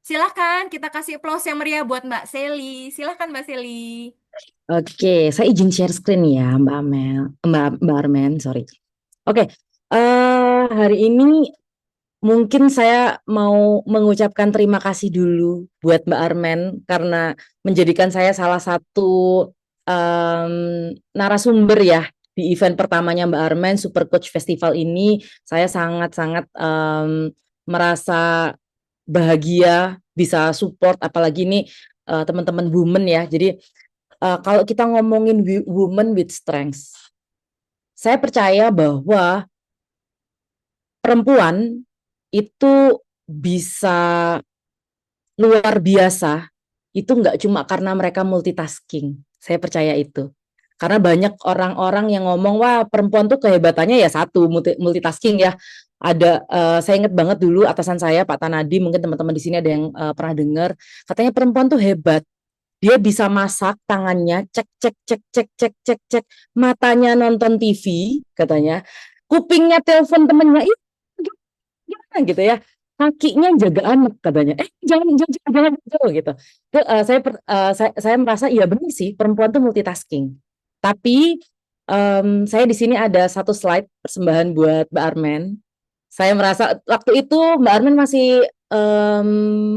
silahkan kita kasih applause yang meriah buat Mbak Sally. Silahkan Mbak Sally. Oke, saya izin share screen ya, Mbak Amel, Mbak Armen, sorry. Oke, hari ini mungkin saya mau mengucapkan terima kasih dulu buat Mbak Armen karena menjadikan saya salah satu narasumber ya di event pertamanya Mbak Armen Super Coach Festival ini. Saya sangat-sangat merasa bahagia bisa support, apalagi ini teman-teman women ya. Jadi kalau kita ngomongin women with strengths, saya percaya bahwa perempuan itu bisa luar biasa, itu nggak cuma karena mereka multitasking. Saya percaya itu. Karena banyak orang-orang yang ngomong, wah perempuan tuh kehebatannya ya satu, multitasking ya. Ada, saya ingat banget dulu atasan saya, Pak Tanadi, mungkin teman-teman di sini ada yang pernah dengar, katanya perempuan tuh hebat. Dia bisa masak tangannya, cek cek cek cek cek cek cek, matanya nonton TV, katanya, kupingnya telepon temennya, itu gimana gitu ya, kakinya jaga anak katanya, jangan jangan jangan, jangan jauh gitu. Itu, saya merasa iya benar sih perempuan tuh multitasking. Tapi saya di sini ada satu slide persembahan buat Mbak Armen. Saya merasa waktu itu Mbak Armen masih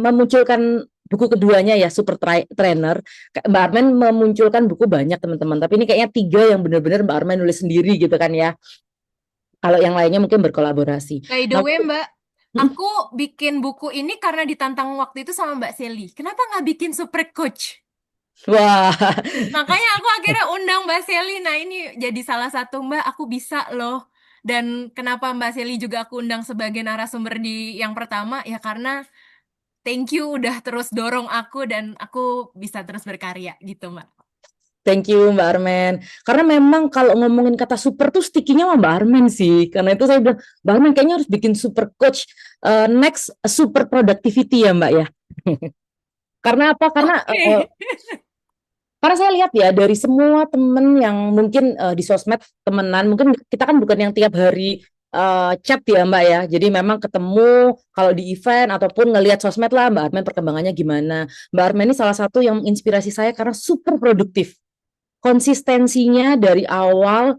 memunculkan buku keduanya ya, Super Trainer. Mbak Armen memunculkan buku banyak teman-teman, tapi ini kayaknya 3 yang benar-benar Mbak Armen nulis sendiri gitu kan ya. Kalau yang lainnya mungkin berkolaborasi. By the Nah, way, Mbak, aku bikin buku ini karena ditantang waktu itu sama Mbak Sally. Kenapa nggak bikin Super Coach? wah, Makanya aku akhirnya undang Mbak Sally. Nah, ini jadi salah satu Mbak, aku bisa loh. Dan kenapa Mbak Sally juga aku undang sebagai narasumber di yang pertama? Ya karena thank you udah terus dorong aku dan aku bisa terus berkarya gitu, Mbak. thank you Mbak Armen. Karena memang kalau ngomongin kata super tuh stikinya sama Mbak Armen sih. Karena itu saya bilang, Mbak Armen kayaknya harus bikin super coach. Next, super productivity ya Mbak ya. Karena apa? Oke. Karena saya lihat ya dari semua temen yang mungkin di sosmed temenan, mungkin kita kan bukan yang tiap hari chat ya Mbak ya. Jadi memang ketemu kalau di event ataupun ngelihat sosmed lah Mbak Armen perkembangannya gimana. Mbak Armen ini salah satu yang menginspirasi saya karena super produktif. Konsistensinya dari awal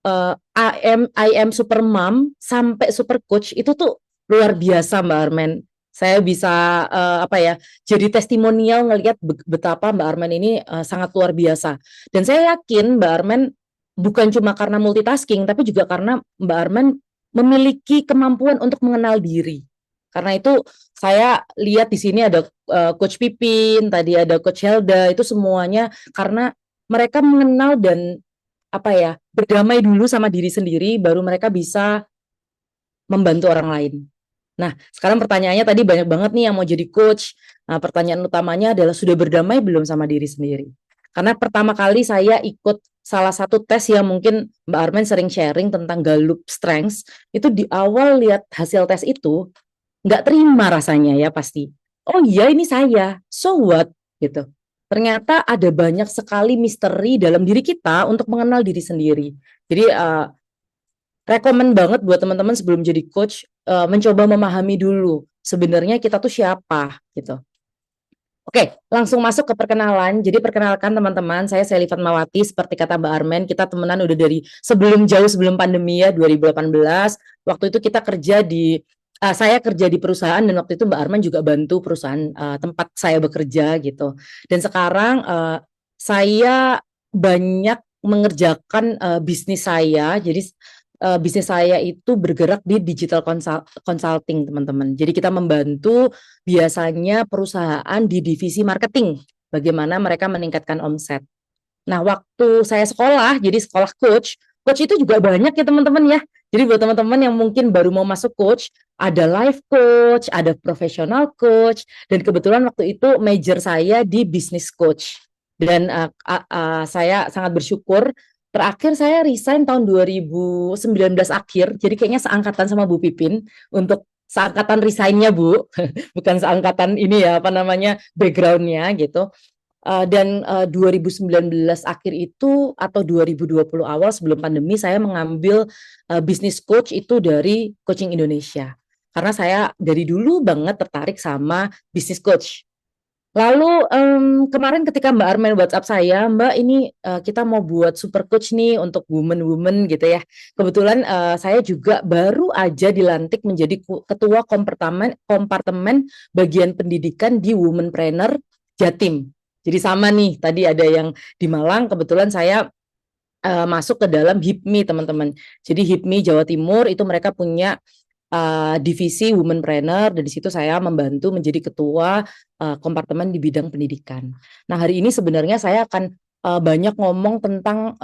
I am super mom sampai super coach itu tuh luar biasa Mbak Armen. Saya bisa apa ya, jadi testimonial ngelihat betapa Mbak Armen ini sangat luar biasa. Dan saya yakin Mbak Armen bukan cuma karena multitasking, tapi juga karena Mbak Armen memiliki kemampuan untuk mengenal diri. Karena itu saya lihat di sini ada Coach Pipin, tadi ada Coach Helda, itu semuanya karena mereka mengenal dan apa ya, berdamai dulu sama diri sendiri, baru mereka bisa membantu orang lain. Nah, sekarang pertanyaannya tadi banyak banget nih yang mau jadi coach. Nah, pertanyaan utamanya adalah sudah berdamai belum sama diri sendiri? Karena pertama kali saya ikut salah satu tes yang mungkin Mbak Armen sering sharing tentang Gallup Strengths, itu di awal lihat hasil tes itu, nggak terima rasanya ya pasti. Oh iya ini saya, so what? Gitu. Ternyata ada banyak sekali misteri dalam diri kita untuk mengenal diri sendiri. Jadi rekomen banget buat teman-teman sebelum jadi coach mencoba memahami dulu sebenarnya kita tuh siapa gitu. Oke, langsung masuk ke perkenalan. Jadi perkenalkan teman-teman, saya Sally Fatmawati. Seperti kata Mbak Armen, kita temenan udah dari jauh sebelum pandemi ya, 2018. Waktu itu kita kerja di saya kerja di perusahaan dan waktu itu Mbak Armen juga bantu perusahaan tempat saya bekerja gitu. Dan sekarang saya banyak mengerjakan bisnis saya. Jadi bisnis saya itu bergerak di digital consulting, teman-teman. Jadi kita membantu biasanya perusahaan di divisi marketing, bagaimana mereka meningkatkan omset. Nah, waktu saya sekolah, jadi sekolah coach, coach itu juga banyak ya teman-teman ya. Jadi buat teman-teman yang mungkin baru mau masuk coach, ada life coach, ada professional coach, dan kebetulan waktu itu major saya di business coach. Dan saya sangat bersyukur, terakhir saya resign tahun 2019 akhir, jadi kayaknya seangkatan sama Bu Pipin, untuk seangkatan resignnya Bu, bukan seangkatan ini ya, apa namanya, backgroundnya gitu. Dan 2019 akhir itu atau 2020 awal sebelum pandemi saya mengambil business coach itu dari Coaching Indonesia. Karena saya dari dulu banget tertarik sama business coach. Lalu kemarin ketika Mbak Armen WhatsApp saya, Mbak ini kita mau buat super coach nih untuk women gitu ya. Kebetulan saya juga baru aja dilantik menjadi ketua kompartemen bagian pendidikan di Womenpreneur Jatim. Jadi sama nih, tadi ada yang di Malang, kebetulan saya masuk ke dalam HIPMI teman-teman. Jadi HIPMI Jawa Timur itu mereka punya divisi Womenpreneur, dan di situ saya membantu menjadi ketua kompartemen di bidang pendidikan. Nah, hari ini sebenarnya saya akan banyak ngomong tentang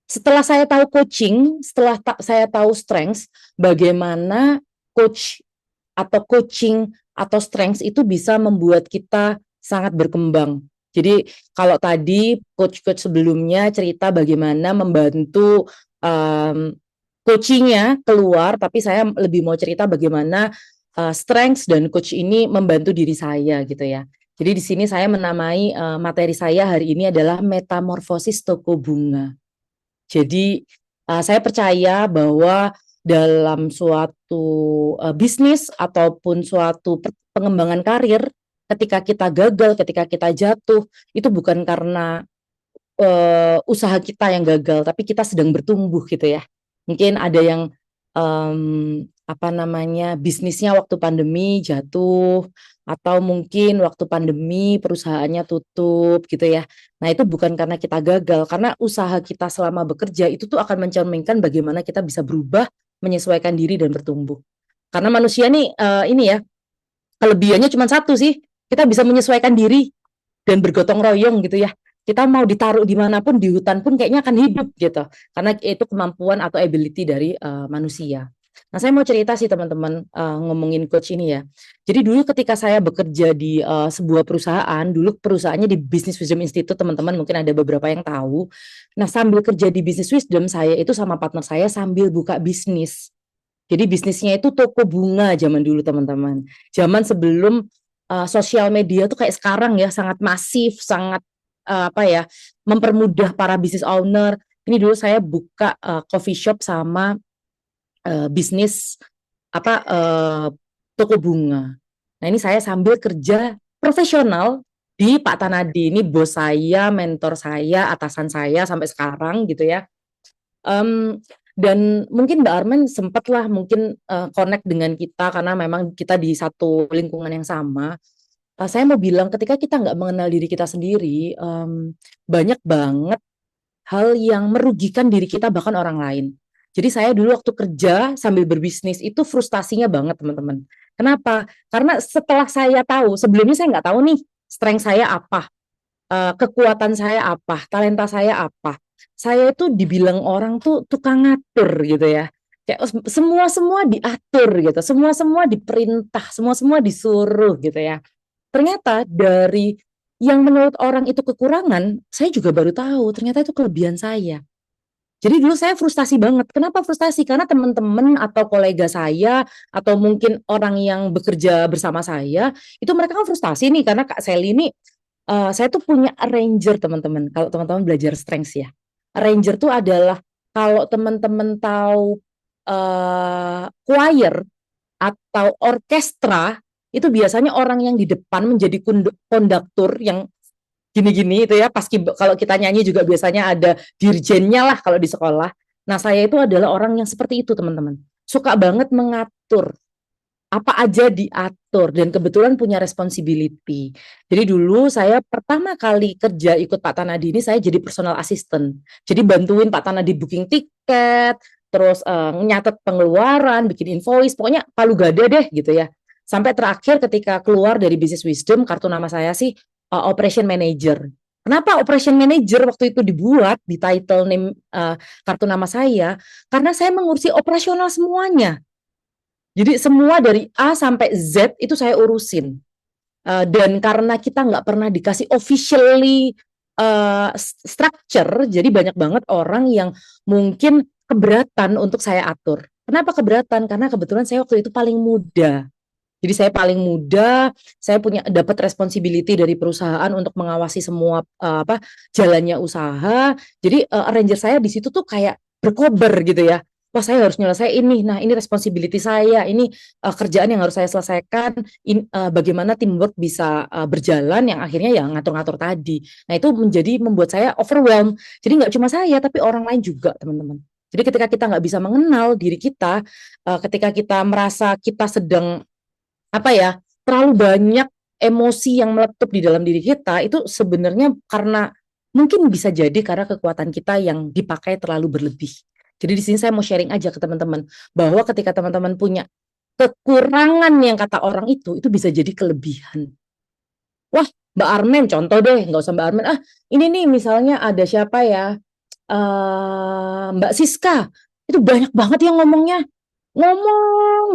setelah saya tahu coaching, setelah saya tahu strengths, bagaimana coach atau coaching atau strengths itu bisa membuat kita sangat berkembang. Jadi kalau tadi coach-coach sebelumnya cerita bagaimana membantu coachingnya keluar, tapi saya lebih mau cerita bagaimana strengths dan coach ini membantu diri saya gitu ya. Jadi di sini saya menamai materi saya hari ini adalah metamorfosis toko bunga. Jadi saya percaya bahwa dalam suatu bisnis ataupun suatu pengembangan karir, ketika kita gagal, ketika kita jatuh, itu bukan karena usaha kita yang gagal, tapi kita sedang bertumbuh gitu ya. Mungkin ada yang bisnisnya waktu pandemi jatuh, atau mungkin waktu pandemi perusahaannya tutup gitu ya. Nah, itu bukan karena kita gagal, karena usaha kita selama bekerja itu tuh akan mencerminkan bagaimana kita bisa berubah, menyesuaikan diri dan bertumbuh. Karena manusia nih ini ya, kelebihannya cuma satu sih, kita bisa menyesuaikan diri dan bergotong royong gitu ya. Kita mau ditaruh dimanapun, di hutan pun kayaknya akan hidup gitu, karena itu kemampuan atau ability dari manusia. Nah, saya mau cerita sih teman-teman ngomongin coach ini ya. Jadi dulu ketika saya bekerja di sebuah perusahaan, dulu perusahaannya di Business Wisdom Institute, teman-teman mungkin ada beberapa yang tahu. Nah, sambil kerja di Business Wisdom, saya itu sama partner saya sambil buka bisnis. Jadi bisnisnya itu toko bunga zaman dulu teman-teman. Zaman sebelum sosial media tuh kayak sekarang ya, sangat masif, sangat mempermudah para business owner. Ini dulu saya buka coffee shop sama bisnis toko bunga. Nah, ini saya sambil kerja profesional di Pak Tanadi. Ini bos saya, mentor saya, atasan saya sampai sekarang gitu ya. Dan mungkin Mbak Armen sempatlah mungkin connect dengan kita karena memang kita di satu lingkungan yang sama. Saya mau bilang ketika kita nggak mengenal diri kita sendiri, banyak banget hal yang merugikan diri kita bahkan orang lain. Jadi saya dulu waktu kerja sambil berbisnis itu frustasinya banget teman-teman. Kenapa? Karena setelah saya tahu, sebelumnya saya nggak tahu nih strength saya apa, kekuatan saya apa, talenta saya apa. Saya itu dibilang orang tuh tukang ngatur gitu ya. Kayak semua diatur gitu, semua diperintah, semua disuruh gitu ya. Ternyata dari yang menurut orang itu kekurangan, saya juga baru tahu ternyata itu kelebihan saya. Jadi dulu saya frustasi banget. Kenapa frustasi? Karena teman-teman atau kolega saya atau mungkin orang yang bekerja bersama saya, itu mereka kan frustasi nih karena Kak Sally ini saya tuh punya arranger teman-teman. Kalau teman-teman belajar strengths ya. Arranger tuh adalah kalau teman-teman tahu choir atau orkestra, itu biasanya orang yang di depan menjadi konduktur yang gini-gini itu ya, kalau kita nyanyi juga biasanya ada dirjennya lah kalau di sekolah. Nah, saya itu adalah orang yang seperti itu teman-teman, suka banget mengatur. apa aja diatur dan kebetulan punya responsibility. Jadi dulu saya pertama kali kerja ikut Pak Tanadi ini saya jadi personal assistant. Jadi bantuin Pak Tanadi booking tiket, terus nyatet pengeluaran, bikin invoice, pokoknya palu gada deh gitu ya. Sampai terakhir ketika keluar dari Business Wisdom, kartu nama saya sih Operation Manager. Kenapa Operation Manager waktu itu dibuat di title name kartu nama saya? Karena saya mengurusi operasional semuanya. Jadi semua dari A sampai Z itu saya urusin. Dan karena kita nggak pernah dikasih officially structure, jadi banyak banget orang yang mungkin keberatan untuk saya atur. Kenapa keberatan? Karena kebetulan saya waktu itu paling muda. Jadi saya paling muda, saya punya dapat responsibility dari perusahaan untuk mengawasi semua jalannya usaha. Jadi arranger saya di situ tuh kayak berkobar gitu ya. Wah, saya harus nyelesain ini. Nah, ini responsibility saya, ini kerjaan yang harus saya selesaikan. Bagaimana teamwork bisa berjalan yang akhirnya ya ngatur-ngatur tadi. Nah, itu membuat saya overwhelmed. Jadi nggak cuma saya, tapi orang lain juga, teman-teman. Jadi ketika kita nggak bisa mengenal diri kita, ketika kita merasa kita sedang terlalu banyak emosi yang meletup di dalam diri kita, itu sebenarnya karena mungkin bisa jadi karena kekuatan kita yang dipakai terlalu berlebih. Jadi di sini saya mau sharing aja ke teman-teman bahwa ketika teman-teman punya kekurangan yang kata orang itu bisa jadi kelebihan. Wah, Mbak Armen contoh deh, nggak usah Mbak Armen. Ini nih misalnya ada siapa ya? Mbak Siska, itu banyak banget yang ngomong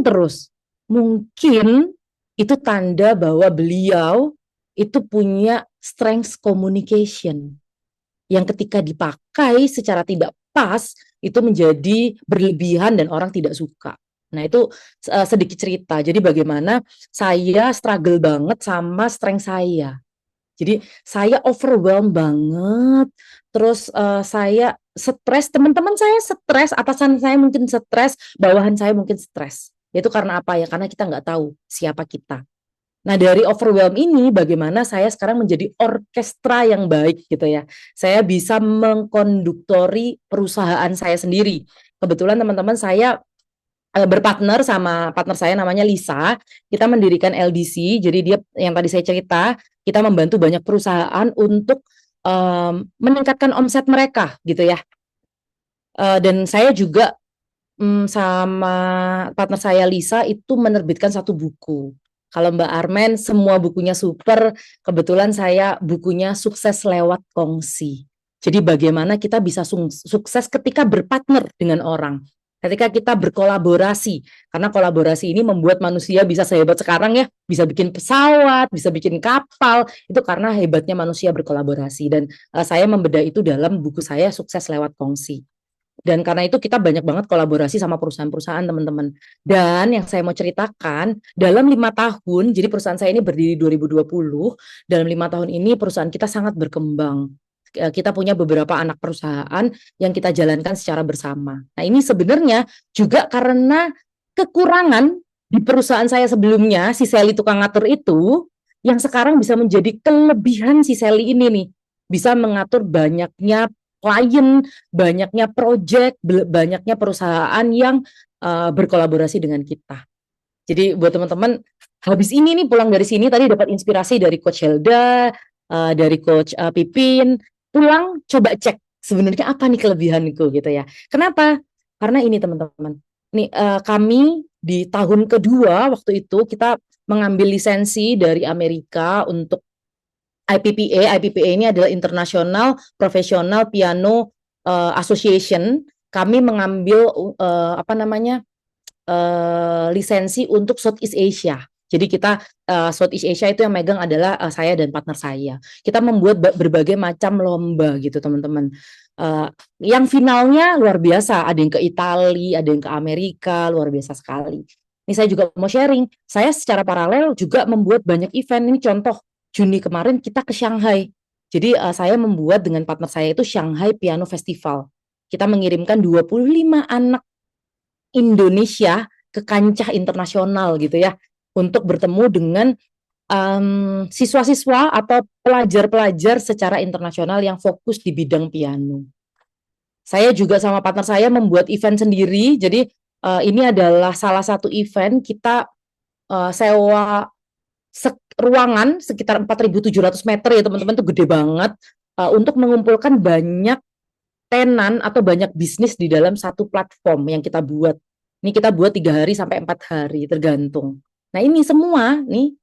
terus. Mungkin itu tanda bahwa beliau itu punya strength communication yang ketika dipakai secara tidak pas itu menjadi berlebihan dan orang tidak suka. Nah, itu sedikit cerita. Jadi bagaimana saya struggle banget sama strength saya. Jadi saya overwhelmed banget. Terus saya stres, teman-teman saya stres, atasan saya mungkin stres, bawahan saya mungkin stres. Itu karena apa ya? Karena kita nggak tahu siapa kita. Nah, dari overwhelm ini bagaimana saya sekarang menjadi orkestra yang baik gitu ya. Saya bisa mengkonduktori perusahaan saya sendiri. Kebetulan teman-teman saya berpartner sama partner saya namanya Lisa. Kita mendirikan LDC. Jadi dia yang tadi saya cerita, kita membantu banyak perusahaan untuk meningkatkan omset mereka gitu ya. Dan saya juga sama partner saya Lisa itu menerbitkan satu buku. Kalau Mbak Armen semua bukunya super, kebetulan saya bukunya sukses lewat kongsi. Jadi bagaimana kita bisa sukses ketika berpartner dengan orang. Ketika kita berkolaborasi, karena kolaborasi ini membuat manusia bisa sehebat sekarang ya, bisa bikin pesawat, bisa bikin kapal, itu karena hebatnya manusia berkolaborasi. Dan saya membedah itu dalam buku saya Sukses Lewat Kongsi. Dan karena itu kita banyak banget kolaborasi sama perusahaan-perusahaan teman-teman. Dan yang saya mau ceritakan, dalam 5 tahun, jadi perusahaan saya ini berdiri 2020, dalam 5 tahun ini perusahaan kita sangat berkembang. Kita punya beberapa anak perusahaan yang kita jalankan secara bersama. Nah, ini sebenarnya juga karena kekurangan di perusahaan saya sebelumnya, si Sally tukang ngatur itu, yang sekarang bisa menjadi kelebihan si Sally ini nih. Bisa mengatur banyaknya klien, banyaknya project, banyaknya perusahaan yang berkolaborasi dengan kita. Jadi buat teman-teman, habis ini nih pulang dari sini tadi dapat inspirasi dari Coach Helda, dari Coach Pipin, pulang coba cek sebenarnya apa nih kelebihanku gitu ya. Kenapa? Karena ini teman-teman, nih kami di tahun kedua waktu itu kita mengambil lisensi dari Amerika untuk IPPA. IPPA ini adalah International Professional Piano Association. Kami mengambil lisensi untuk Southeast Asia. Jadi kita Southeast Asia itu yang megang adalah saya dan partner saya. Kita membuat berbagai macam lomba gitu teman-teman. Yang finalnya luar biasa. Ada yang ke Italia, ada yang ke Amerika, luar biasa sekali. Ini saya juga mau sharing. Saya secara paralel juga membuat banyak event. Ini contoh. Juni kemarin kita ke Shanghai. Jadi saya membuat dengan partner saya itu Shanghai Piano Festival. Kita mengirimkan 25 anak Indonesia ke kancah internasional gitu ya. Untuk bertemu dengan siswa-siswa atau pelajar-pelajar secara internasional yang fokus di bidang piano. Saya juga sama partner saya membuat event sendiri. Jadi ini adalah salah satu event kita sewa ruangan sekitar 4.700 meter ya teman-teman, itu gede banget, untuk mengumpulkan banyak tenan atau banyak bisnis di dalam satu platform yang kita buat. Ini kita buat 3 hari sampai 4 hari tergantung. Nah ini semua nih,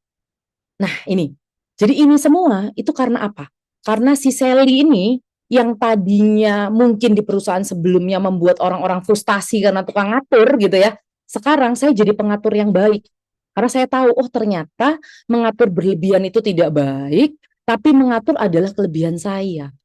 nah ini. Jadi ini semua itu karena apa? Karena si Sally ini yang tadinya mungkin di perusahaan sebelumnya membuat orang-orang frustasi karena tukang ngatur gitu ya. Sekarang saya jadi pengatur yang baik. Karena saya tahu, oh ternyata mengatur berlebihan itu tidak baik, tapi mengatur adalah kelebihan saya.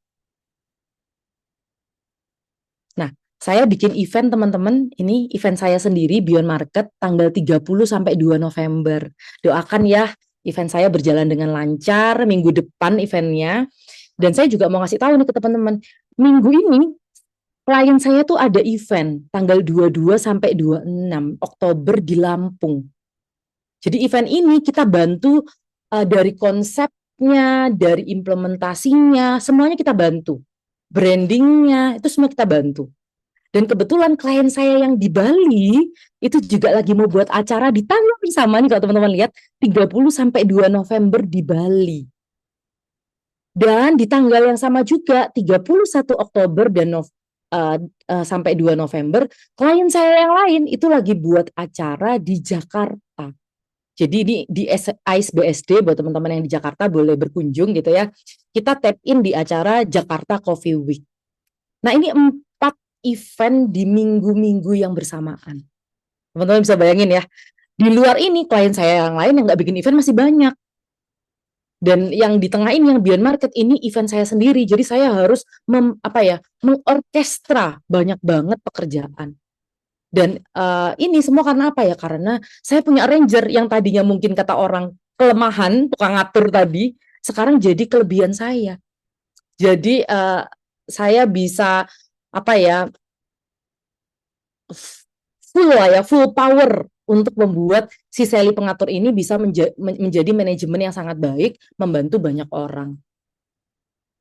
Nah, saya bikin event teman-teman, ini event saya sendiri Beyond Market tanggal 30 sampai 2 November. Doakan ya event saya berjalan dengan lancar, minggu depan eventnya. Dan saya juga mau ngasih tahu nih ke teman-teman, minggu ini klien saya tuh ada event tanggal 22 sampai 26 Oktober di Lampung. Jadi event ini kita bantu dari konsepnya, dari implementasinya, semuanya kita bantu. Brandingnya, itu semua kita bantu. Dan kebetulan klien saya yang di Bali, itu juga lagi mau buat acara di tanggal yang sama nih kalau teman-teman lihat, 30 sampai 2 November di Bali. Dan di tanggal yang sama juga, 31 Oktober dan sampai 2 November, klien saya yang lain itu lagi buat acara di Jakarta. Jadi ini di AIS BSD, buat teman-teman yang di Jakarta boleh berkunjung gitu ya. Kita tap in di acara Jakarta Coffee Week. Nah ini 4 event di minggu-minggu yang bersamaan. Teman-teman bisa bayangin ya. Di luar ini klien saya yang lain yang nggak bikin event masih banyak. Dan yang di tengah ini yang Beyond Market ini event saya sendiri. Jadi saya harus mengorkestra banyak banget pekerjaan. Dan ini semua karena apa ya? Karena saya punya arranger yang tadinya mungkin kata orang kelemahan, tukang ngatur tadi, sekarang jadi kelebihan saya. Jadi saya bisa full power untuk membuat si Sally pengatur ini bisa menjadi manajemen yang sangat baik, membantu banyak orang.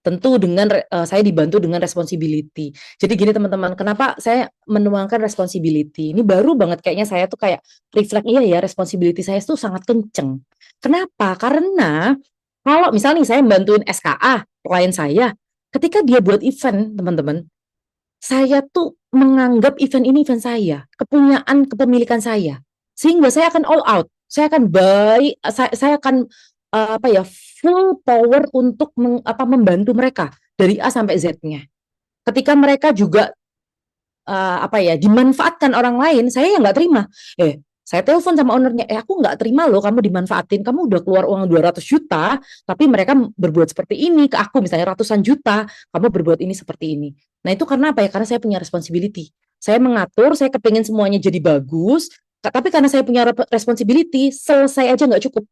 Tentu dengan saya dibantu dengan responsibility. Jadi gini teman-teman, kenapa saya menuangkan responsibility? Ini baru banget kayaknya saya tuh kayak reflect, iya ya responsibility saya tuh sangat kenceng. Kenapa? Karena kalau misalnya nih saya bantuin SKA, klien saya, ketika dia buat event teman-teman, saya tuh menganggap event ini event saya, kepunyaan kepemilikan saya. Sehingga saya akan all out, saya akan saya akan full power untuk membantu mereka dari A sampai Z-nya. Ketika mereka juga dimanfaatkan orang lain, saya yang nggak terima. Saya telepon sama ownernya, aku nggak terima loh kamu dimanfaatin, kamu udah keluar uang 200 juta, tapi mereka berbuat seperti ini ke aku, misalnya ratusan juta, kamu berbuat ini seperti ini. Nah itu karena apa ya? Karena saya punya responsibility. Saya mengatur, saya kepingin semuanya jadi bagus, tapi karena saya punya responsibility, selesai aja nggak cukup.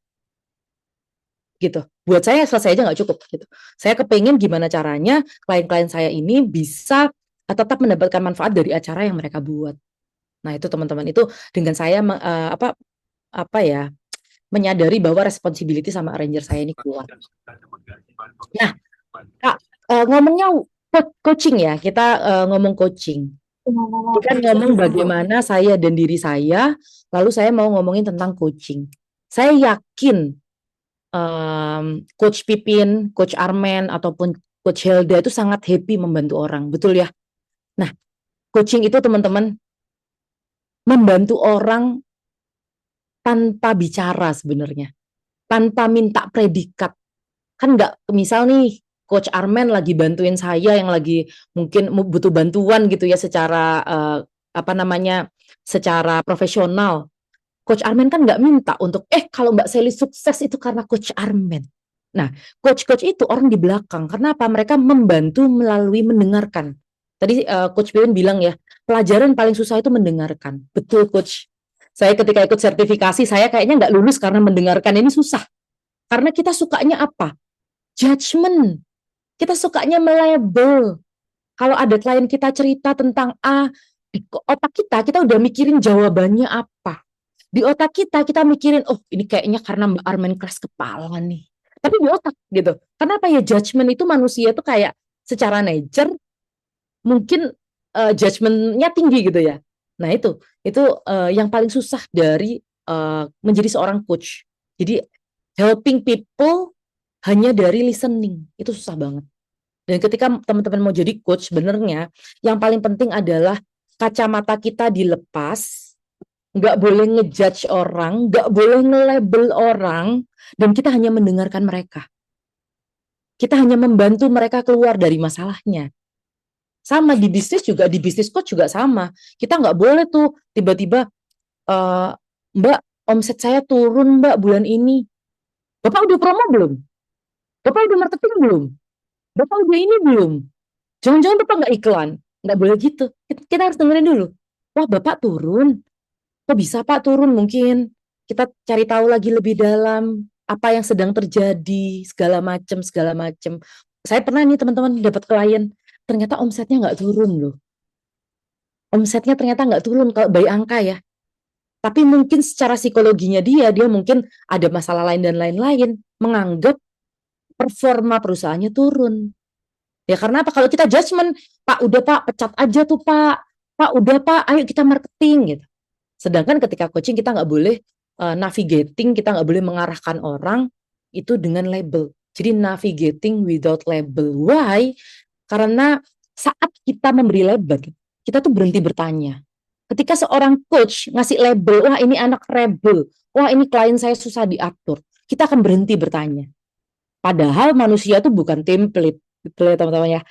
Gitu. Buat saya selesai aja nggak cukup. Gitu. Saya kepingin gimana caranya klien-klien saya ini bisa tetap mendapatkan manfaat dari acara yang mereka buat. Nah itu teman-teman, itu dengan saya menyadari bahwa responsibility sama arranger saya ini kuat. Nah, Kak, ngomongnya coaching ya, kita ngomong coaching. Kita ngomong bagaimana saya dan diri saya, lalu saya mau ngomongin tentang coaching. Saya yakin Coach Pipin, Coach Armen, ataupun Coach Helda itu sangat happy membantu orang, betul ya? Nah, coaching itu teman-teman membantu orang tanpa bicara sebenarnya, tanpa minta predikat. Kan nggak, misal nih Coach Armen lagi bantuin saya yang lagi mungkin butuh bantuan gitu ya secara secara profesional. Coach Armen kan nggak minta untuk kalau Mbak Sally sukses itu karena Coach Armen. Nah, coach-coach itu orang di belakang. Karena apa? Mereka membantu melalui mendengarkan. Tadi Coach Pipin bilang ya, pelajaran paling susah itu mendengarkan. Betul, Coach. Saya ketika ikut sertifikasi, saya kayaknya nggak lulus karena mendengarkan ini susah. Karena kita sukanya apa? Judgment. Kita sukanya melabel. Kalau ada klien kita cerita tentang A, di otak kita udah mikirin jawabannya apa. Di otak kita mikirin, oh ini kayaknya karena Mbak Armen keras kepala nih. Tapi di otak gitu. Kenapa ya judgment itu manusia tuh kayak secara nature mungkin judgment-nya tinggi gitu ya. Nah itu yang paling susah dari menjadi seorang coach. Jadi helping people hanya dari listening itu susah banget. Dan ketika teman-teman mau jadi coach, sebenarnya yang paling penting adalah kacamata kita dilepas, nggak boleh ngejudge orang, nggak boleh nge-label orang, dan kita hanya mendengarkan mereka. Kita hanya membantu mereka keluar dari masalahnya. Sama di bisnis juga, di bisnis coach juga sama. Kita nggak boleh tuh tiba-tiba, Mbak, omset saya turun Mbak bulan ini. Bapak udah promo belum? Bapak udah marketing belum? Bapak udah ini belum? Jangan-jangan Bapak nggak iklan? Nggak boleh gitu. Kita harus dengerin dulu. Wah, Bapak turun. Kok bisa Pak turun? Mungkin kita cari tahu lagi lebih dalam apa yang sedang terjadi, segala macam. Saya pernah nih teman-teman dapat klien, ternyata omsetnya nggak turun loh. Omsetnya ternyata nggak turun kalau by angka ya. Tapi mungkin secara psikologinya dia mungkin ada masalah lain dan lain-lain, menganggap performa perusahaannya turun. Ya karena apa? Kalau kita judgement, Pak udah Pak pecat aja tuh Pak. Pak udah Pak, ayo kita marketing gitu. Sedangkan ketika coaching kita nggak boleh navigating, kita nggak boleh mengarahkan orang itu dengan label. Jadi navigating without label. Why? Karena saat kita memberi label, kita tuh berhenti bertanya. Ketika seorang coach ngasih label, wah ini anak rebel, wah ini klien saya susah diatur, kita akan berhenti bertanya. Padahal manusia tuh bukan template, betul ya teman-teman ya.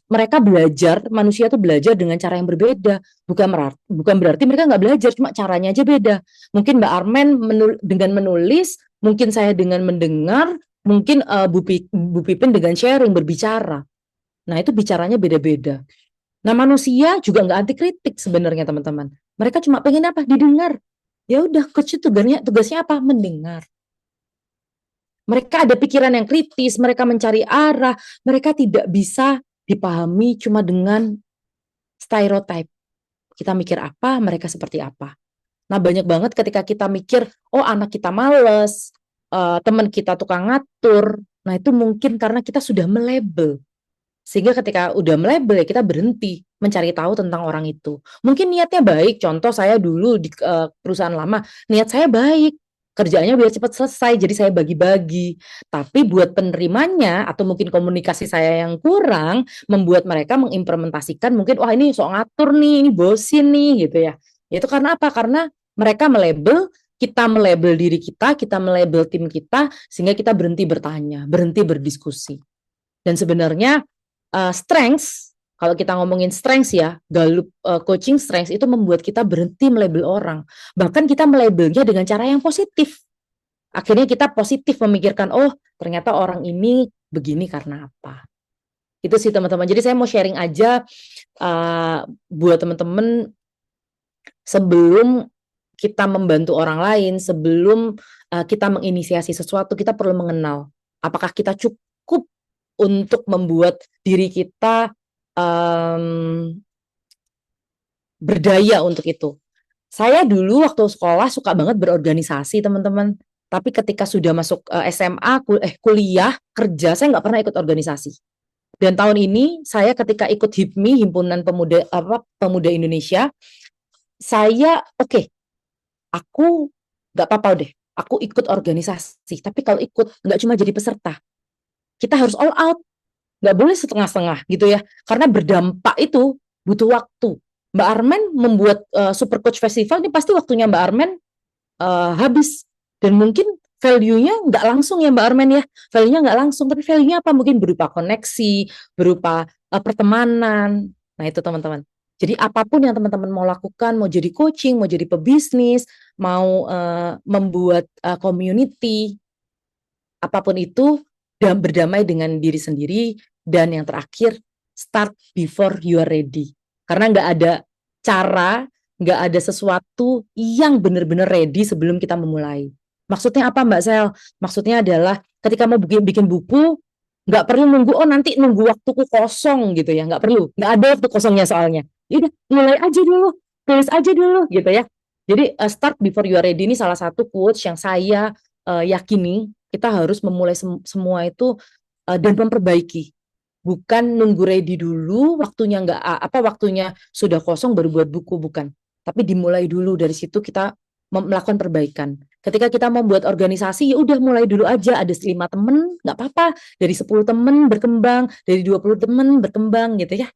Mereka belajar, manusia tuh belajar dengan cara yang berbeda. Bukan berarti mereka nggak belajar, cuma caranya aja beda. Mungkin Mbak Armen dengan menulis, mungkin saya dengan mendengar, mungkin Bu Pipin dengan sharing, berbicara. Nah itu bicaranya beda-beda. Nah manusia juga nggak anti kritik sebenarnya teman-teman. Mereka cuma pengen apa? Didengar. Ya udah, coach itu tugasnya apa? Mendengar. Mereka ada pikiran yang kritis, mereka mencari arah, mereka tidak bisa dipahami cuma dengan stereotype. Kita mikir apa, mereka seperti apa. Nah banyak banget ketika kita mikir, oh anak kita males, teman kita tukang ngatur. Nah itu mungkin karena kita sudah melabel. Sehingga ketika udah melabel ya kita berhenti mencari tahu tentang orang itu. Mungkin niatnya baik, contoh saya dulu di perusahaan lama, niat saya baik, kerjaannya biar cepat selesai, jadi saya bagi-bagi. Tapi buat penerimanya atau mungkin komunikasi saya yang kurang, membuat mereka mengimplementasikan mungkin, wah ini sok ngatur nih, ini bosin nih gitu ya. Itu karena apa? Karena mereka melabel, kita melabel diri kita melabel tim kita, sehingga kita berhenti bertanya, berhenti berdiskusi. Dan sebenarnya strengths, kalau kita ngomongin strengths ya, Gallup coaching strengths itu membuat kita berhenti melabel orang. Bahkan kita melabelnya dengan cara yang positif. Akhirnya kita positif memikirkan, oh ternyata orang ini begini karena apa. Itu sih teman-teman. Jadi saya mau sharing aja buat teman-teman, sebelum kita membantu orang lain, sebelum kita menginisiasi sesuatu, kita perlu mengenal apakah kita cukup untuk membuat diri kita berdaya untuk itu. Saya dulu waktu sekolah suka banget berorganisasi teman-teman, tapi ketika sudah masuk SMA, kuliah, kerja, saya nggak pernah ikut organisasi. Dan tahun ini saya ketika ikut HIPMI, Himpunan Pemuda Indonesia, saya aku nggak apa-apa deh, aku ikut organisasi. Tapi kalau ikut nggak cuma jadi peserta, kita harus all out, nggak boleh setengah-setengah gitu ya, karena berdampak itu butuh waktu. Mbak Armen membuat Super Coach Festival ini pasti waktunya Mbak Armen habis, dan mungkin value-nya nggak langsung ya Mbak Armen ya, value-nya nggak langsung, tapi value-nya apa? Mungkin berupa koneksi, berupa pertemanan. Nah itu teman-teman. Jadi apapun yang teman-teman mau lakukan, mau jadi coaching, mau jadi pebisnis, mau membuat community, apapun itu, dan berdamai dengan diri sendiri. Dan yang terakhir, start before you are ready. Karena nggak ada cara, nggak ada sesuatu yang benar-benar ready sebelum kita memulai. Maksudnya apa Mbak Sel? Maksudnya adalah ketika mau bikin buku, nggak perlu nunggu, nanti nunggu waktuku kosong gitu ya. Nggak perlu, nggak ada waktu kosongnya soalnya. Udah, mulai aja dulu, tulis aja dulu gitu ya. Jadi start before you are ready ini salah satu quotes yang saya yakini. Kita harus memulai semua itu dan memperbaiki, bukan nunggu ready dulu, waktunya waktunya sudah kosong baru buat buku, bukan. Tapi dimulai dulu dari situ, kita melakukan perbaikan. Ketika kita mau buat organisasi, ya udah mulai dulu aja, ada 5 temen, nggak apa-apa, dari 10 temen berkembang, dari 20 temen berkembang gitu ya.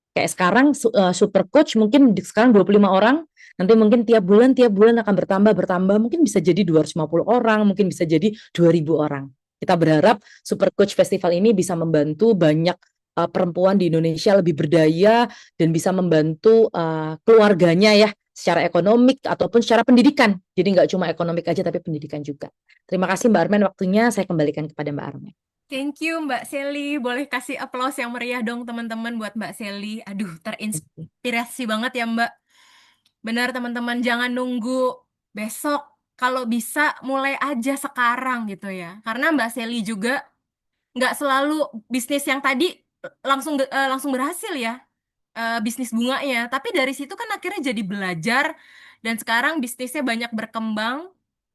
Kayak sekarang super coach mungkin sekarang 25 orang, nanti mungkin tiap bulan akan bertambah, mungkin bisa jadi 250 orang, mungkin bisa jadi 2000 orang. Kita berharap super coach festival ini bisa membantu banyak perempuan di Indonesia lebih berdaya dan bisa membantu keluarganya ya secara ekonomik ataupun secara pendidikan. Jadi nggak cuma ekonomik aja tapi pendidikan juga. Terima kasih Mbak Armen waktunya, saya kembalikan kepada Mbak Armen. Thank you Mbak Sally. Boleh kasih aplaus yang meriah dong teman-teman buat Mbak Sally. Aduh, terinspirasi banget ya Mbak. Benar teman-teman, jangan nunggu besok. Kalau bisa mulai aja sekarang gitu ya. Karena Mbak Sally juga nggak selalu bisnis yang tadi langsung berhasil ya, bisnis bunganya. Tapi dari situ kan akhirnya jadi belajar dan sekarang bisnisnya banyak berkembang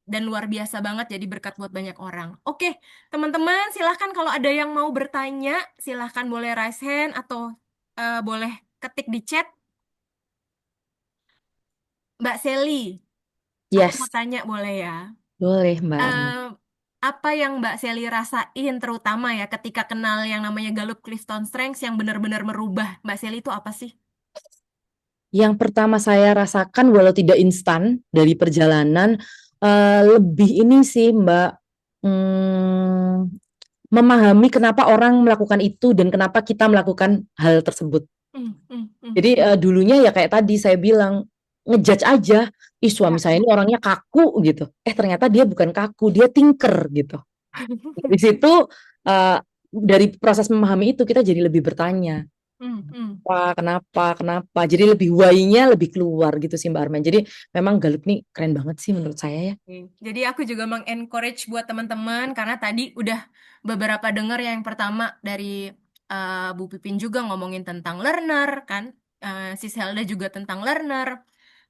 dan luar biasa banget jadi berkat buat banyak orang. Oke, teman-teman silahkan kalau ada yang mau bertanya, silahkan boleh raise hand atau boleh ketik di chat. Mbak Sally, aku Yes, mau tanya boleh ya? boleh Mbak Armen. Eh, apa yang Mbak Sally rasain terutama ya ketika kenal yang namanya Gallup Clifton Strengths yang benar-benar merubah Mbak Sally itu apa sih? Yang pertama saya rasakan walau tidak instan dari perjalanan, lebih ini sih Mbak, memahami kenapa orang melakukan itu dan kenapa kita melakukan hal tersebut. Jadi dulunya ya kayak tadi saya bilang, ngejudge aja, ih suami saya ini orangnya kaku gitu. Ternyata dia bukan kaku, dia tinker gitu. Di situ dari proses memahami itu kita jadi lebih bertanya. Kenapa? Jadi lebih why-nya lebih keluar gitu sih Mbak Armen. Jadi memang Gallup nih keren banget sih menurut saya ya. Jadi aku juga mengencourage buat teman-teman karena tadi udah beberapa dengar yang pertama dari Bu Pipin juga ngomongin tentang learner kan, si Zelda juga tentang learner,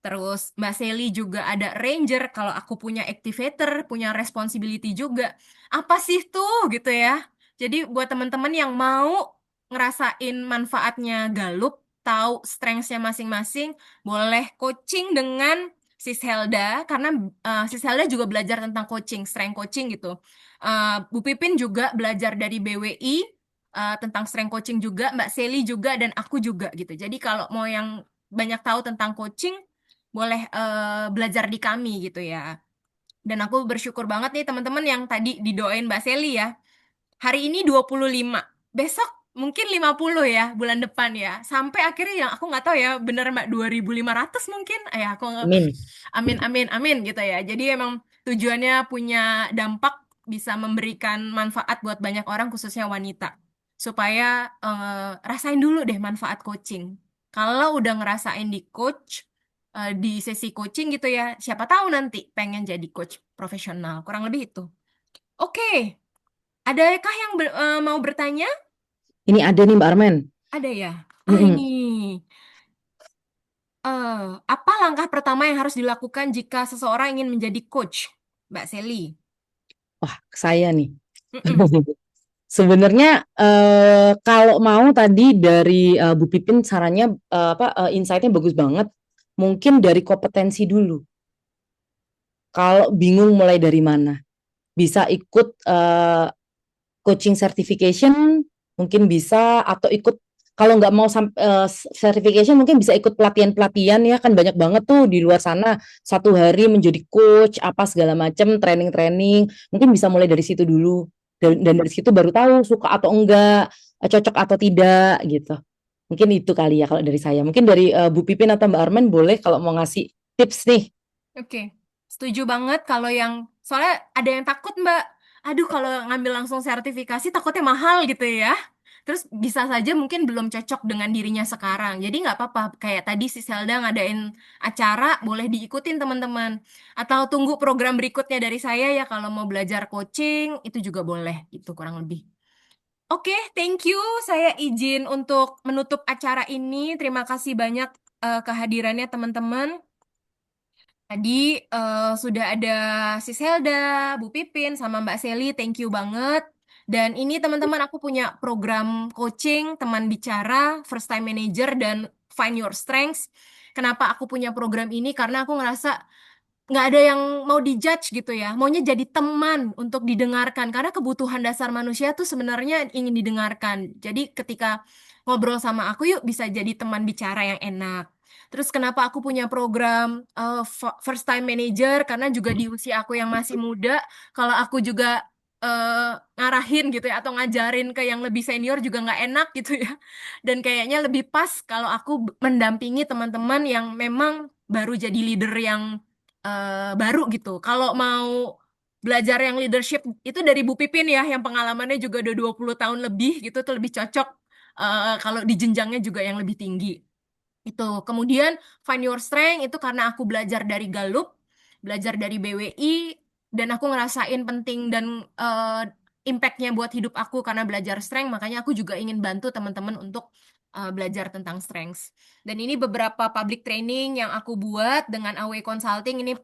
terus Mbak Sally juga ada ranger, kalau aku punya activator, punya responsibility juga. Apa sih tuh gitu ya? Jadi buat teman-teman yang mau ngerasain manfaatnya Gallup, tahu strengths-nya masing-masing, boleh coaching dengan Sis Helda karena Sis Helda juga belajar tentang coaching, strength coaching gitu. Bu Pipin juga belajar dari BWI tentang strength coaching juga, Mbak Sally juga dan aku juga gitu. Jadi kalau mau yang banyak tahu tentang coaching, boleh belajar di kami gitu ya. Dan aku bersyukur banget nih teman-teman yang tadi didoain Mbak Sally ya. Hari ini 25, besok mungkin 50 ya bulan depan ya. Sampai akhirnya yang aku nggak tahu ya bener Mbak 2.500 mungkin. Aku Amin. amin gitu ya. Jadi emang tujuannya punya dampak bisa memberikan manfaat buat banyak orang khususnya wanita. Supaya rasain dulu deh manfaat coaching. Kalau udah ngerasain di coach di sesi coaching gitu ya, siapa tahu nanti pengen jadi coach profesional. Kurang lebih itu. Oke. Adakah yang mau bertanya? Ini ada nih Mbak Armen. Ada ya? Mm-mm. Ini. Apa langkah pertama yang harus dilakukan jika seseorang ingin menjadi coach, Mbak Sally? Wah, saya nih. Mm-mm. Sebenarnya kalau mau tadi dari Bu Pipin sarannya insight-nya bagus banget. Mungkin dari kompetensi dulu. Kalau bingung mulai dari mana, bisa ikut coaching certification, mungkin bisa atau ikut kalau nggak mau certification mungkin bisa ikut pelatihan-pelatihan ya kan banyak banget tuh di luar sana 1 hari menjadi coach apa segala macam training-training mungkin bisa mulai dari situ dulu dan dari situ baru tahu suka atau enggak cocok atau tidak gitu mungkin itu kali ya kalau dari saya mungkin dari Bu Pipin atau Mbak Armen boleh kalau mau ngasih tips nih. Oke, setuju banget kalau yang soalnya ada yang takut Mbak. Aduh, kalau ngambil langsung sertifikasi takutnya mahal gitu ya. Terus bisa saja mungkin belum cocok dengan dirinya sekarang. Jadi nggak apa-apa. Kayak tadi si Selda ngadain acara, boleh diikutin teman-teman. Atau tunggu program berikutnya dari saya ya kalau mau belajar coaching, itu juga boleh. Itu kurang lebih. Oke, thank you. Saya izin untuk menutup acara ini. Terima kasih banyak kehadirannya teman-teman. Tadi sudah ada Sis Helda, Bu Pipin, sama Mbak Sally, thank you banget. Dan ini teman-teman aku punya program coaching, teman bicara, first time manager, dan find your strengths. Kenapa aku punya program ini? Karena aku ngerasa nggak ada yang mau dijudge gitu ya, maunya jadi teman untuk didengarkan karena kebutuhan dasar manusia tuh sebenarnya ingin didengarkan. Jadi ketika ngobrol sama aku, yuk bisa jadi teman bicara yang enak. Terus kenapa aku punya program first time manager, karena juga di usia aku yang masih muda, kalau aku juga ngarahin gitu ya atau ngajarin ke yang lebih senior juga nggak enak gitu ya. Dan kayaknya lebih pas kalau aku mendampingi teman-teman yang memang baru jadi leader yang baru gitu. Kalau mau belajar yang leadership itu dari Bu Pipin ya, yang pengalamannya juga udah 20 tahun lebih gitu, tuh lebih cocok kalau di jenjangnya juga yang lebih tinggi. Itu. Kemudian Find Your Strength itu karena aku belajar dari Gallup, belajar dari BWI, dan aku ngerasain penting dan impact-nya buat hidup aku karena belajar strength, makanya aku juga ingin bantu teman-teman untuk belajar tentang strengths. Dan ini beberapa public training yang aku buat dengan AW Consulting, ini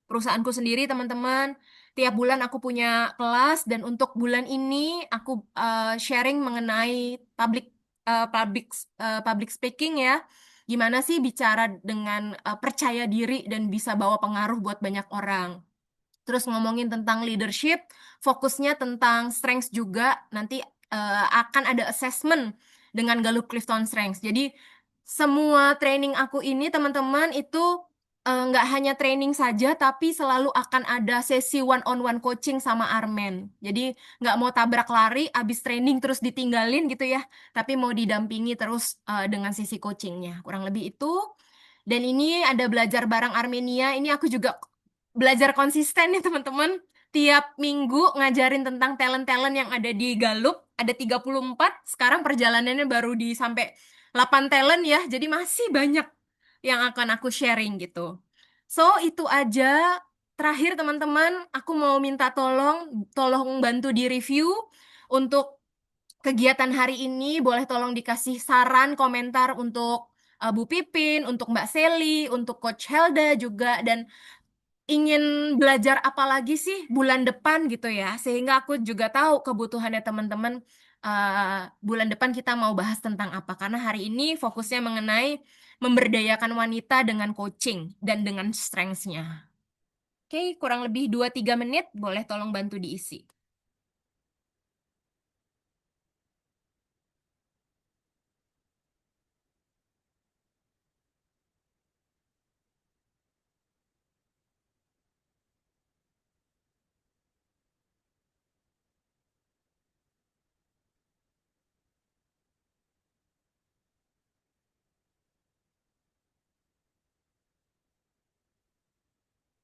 perusahaanku sendiri teman-teman. Tiap bulan aku punya kelas, dan untuk bulan ini aku sharing mengenai public eh, public public speaking ya. Gimana sih bicara dengan percaya diri dan bisa bawa pengaruh buat banyak orang. Terus ngomongin tentang leadership, fokusnya tentang strengths juga. Nanti akan ada assessment dengan Gallup Clifton Strengths. Jadi semua training aku ini teman-teman itu nggak hanya training saja, tapi selalu akan ada sesi one-on-one coaching sama Armen. Jadi nggak mau tabrak lari, abis training terus ditinggalin gitu ya, tapi mau didampingi terus dengan sisi coachingnya. Kurang lebih itu. Dan ini ada belajar bareng Armenia. Ini aku juga belajar konsisten nih teman-teman. Tiap minggu ngajarin tentang talent-talent yang ada di Galup. Ada 34. Sekarang perjalanannya baru di sampai 8 talent ya. Jadi masih banyak yang akan aku sharing gitu. So, itu aja. Terakhir teman-teman, aku mau minta tolong bantu di review untuk kegiatan hari ini. Boleh tolong dikasih saran, komentar untuk Bu Pipin, untuk Mbak Seli, untuk Coach Helda juga, dan ingin belajar apa lagi sih bulan depan gitu ya, sehingga aku juga tahu kebutuhannya teman-teman bulan depan kita mau bahas tentang apa, karena hari ini fokusnya mengenai memberdayakan wanita dengan coaching dan dengan strengths-nya. Oke, kurang lebih 2-3 menit, boleh tolong bantu diisi.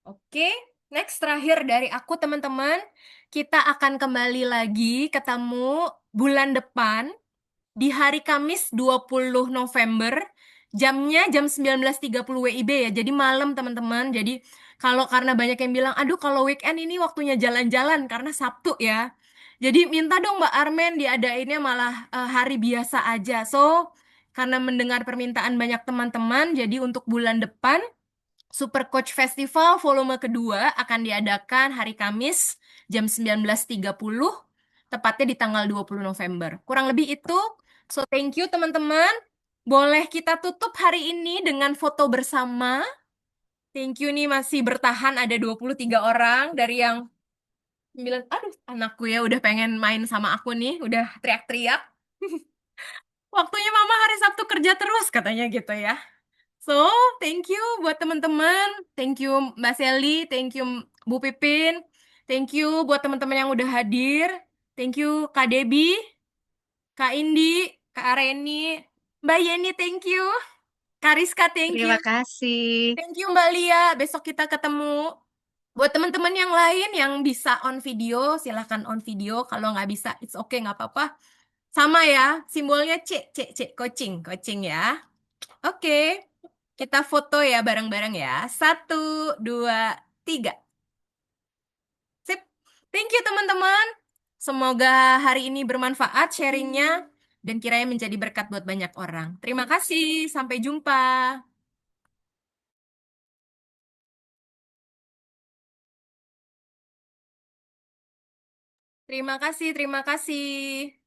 Oke, next terakhir dari aku teman-teman, kita akan kembali lagi ketemu bulan depan di hari Kamis 20 November, jamnya jam 19.30 WIB ya, jadi malam teman-teman. Jadi kalau karena banyak yang bilang, aduh kalau weekend ini waktunya jalan-jalan karena Sabtu ya. Jadi minta dong Mbak Armen diadainnya malah hari biasa aja. So, karena mendengar permintaan banyak teman-teman, jadi untuk bulan depan, Super Coach Festival volume kedua akan diadakan hari Kamis jam 19.30, tepatnya di tanggal 20 November. Kurang lebih itu. So, thank you teman-teman. Boleh kita tutup hari ini dengan foto bersama. Thank you nih, masih bertahan ada 23 orang dari yang 9. Aduh, anakku ya udah pengen main sama aku nih, udah teriak-teriak. Waktunya mama hari Sabtu kerja terus katanya gitu ya. So, thank you buat teman-teman. Thank you Mbak Sally, thank you Bu Pipin, thank you buat teman-teman yang udah hadir. Thank you Kak Debi, Kak Indi, Kak Areni, Mbak Yeni, thank you. Kak Rizka, thank you. Terima kasih. Thank you Mbak Lia, besok kita ketemu. Buat teman-teman yang lain yang bisa on video, silahkan on video. Kalau nggak bisa, it's okay, nggak apa-apa. Sama ya, simbolnya C, C, C, coaching, coaching ya. Oke, kita foto ya bareng-bareng ya. 1, 2, 3. Sip. Thank you teman-teman. Semoga hari ini bermanfaat sharingnya dan kiranya menjadi berkat buat banyak orang. Terima kasih. Sampai jumpa. Terima kasih, terima kasih.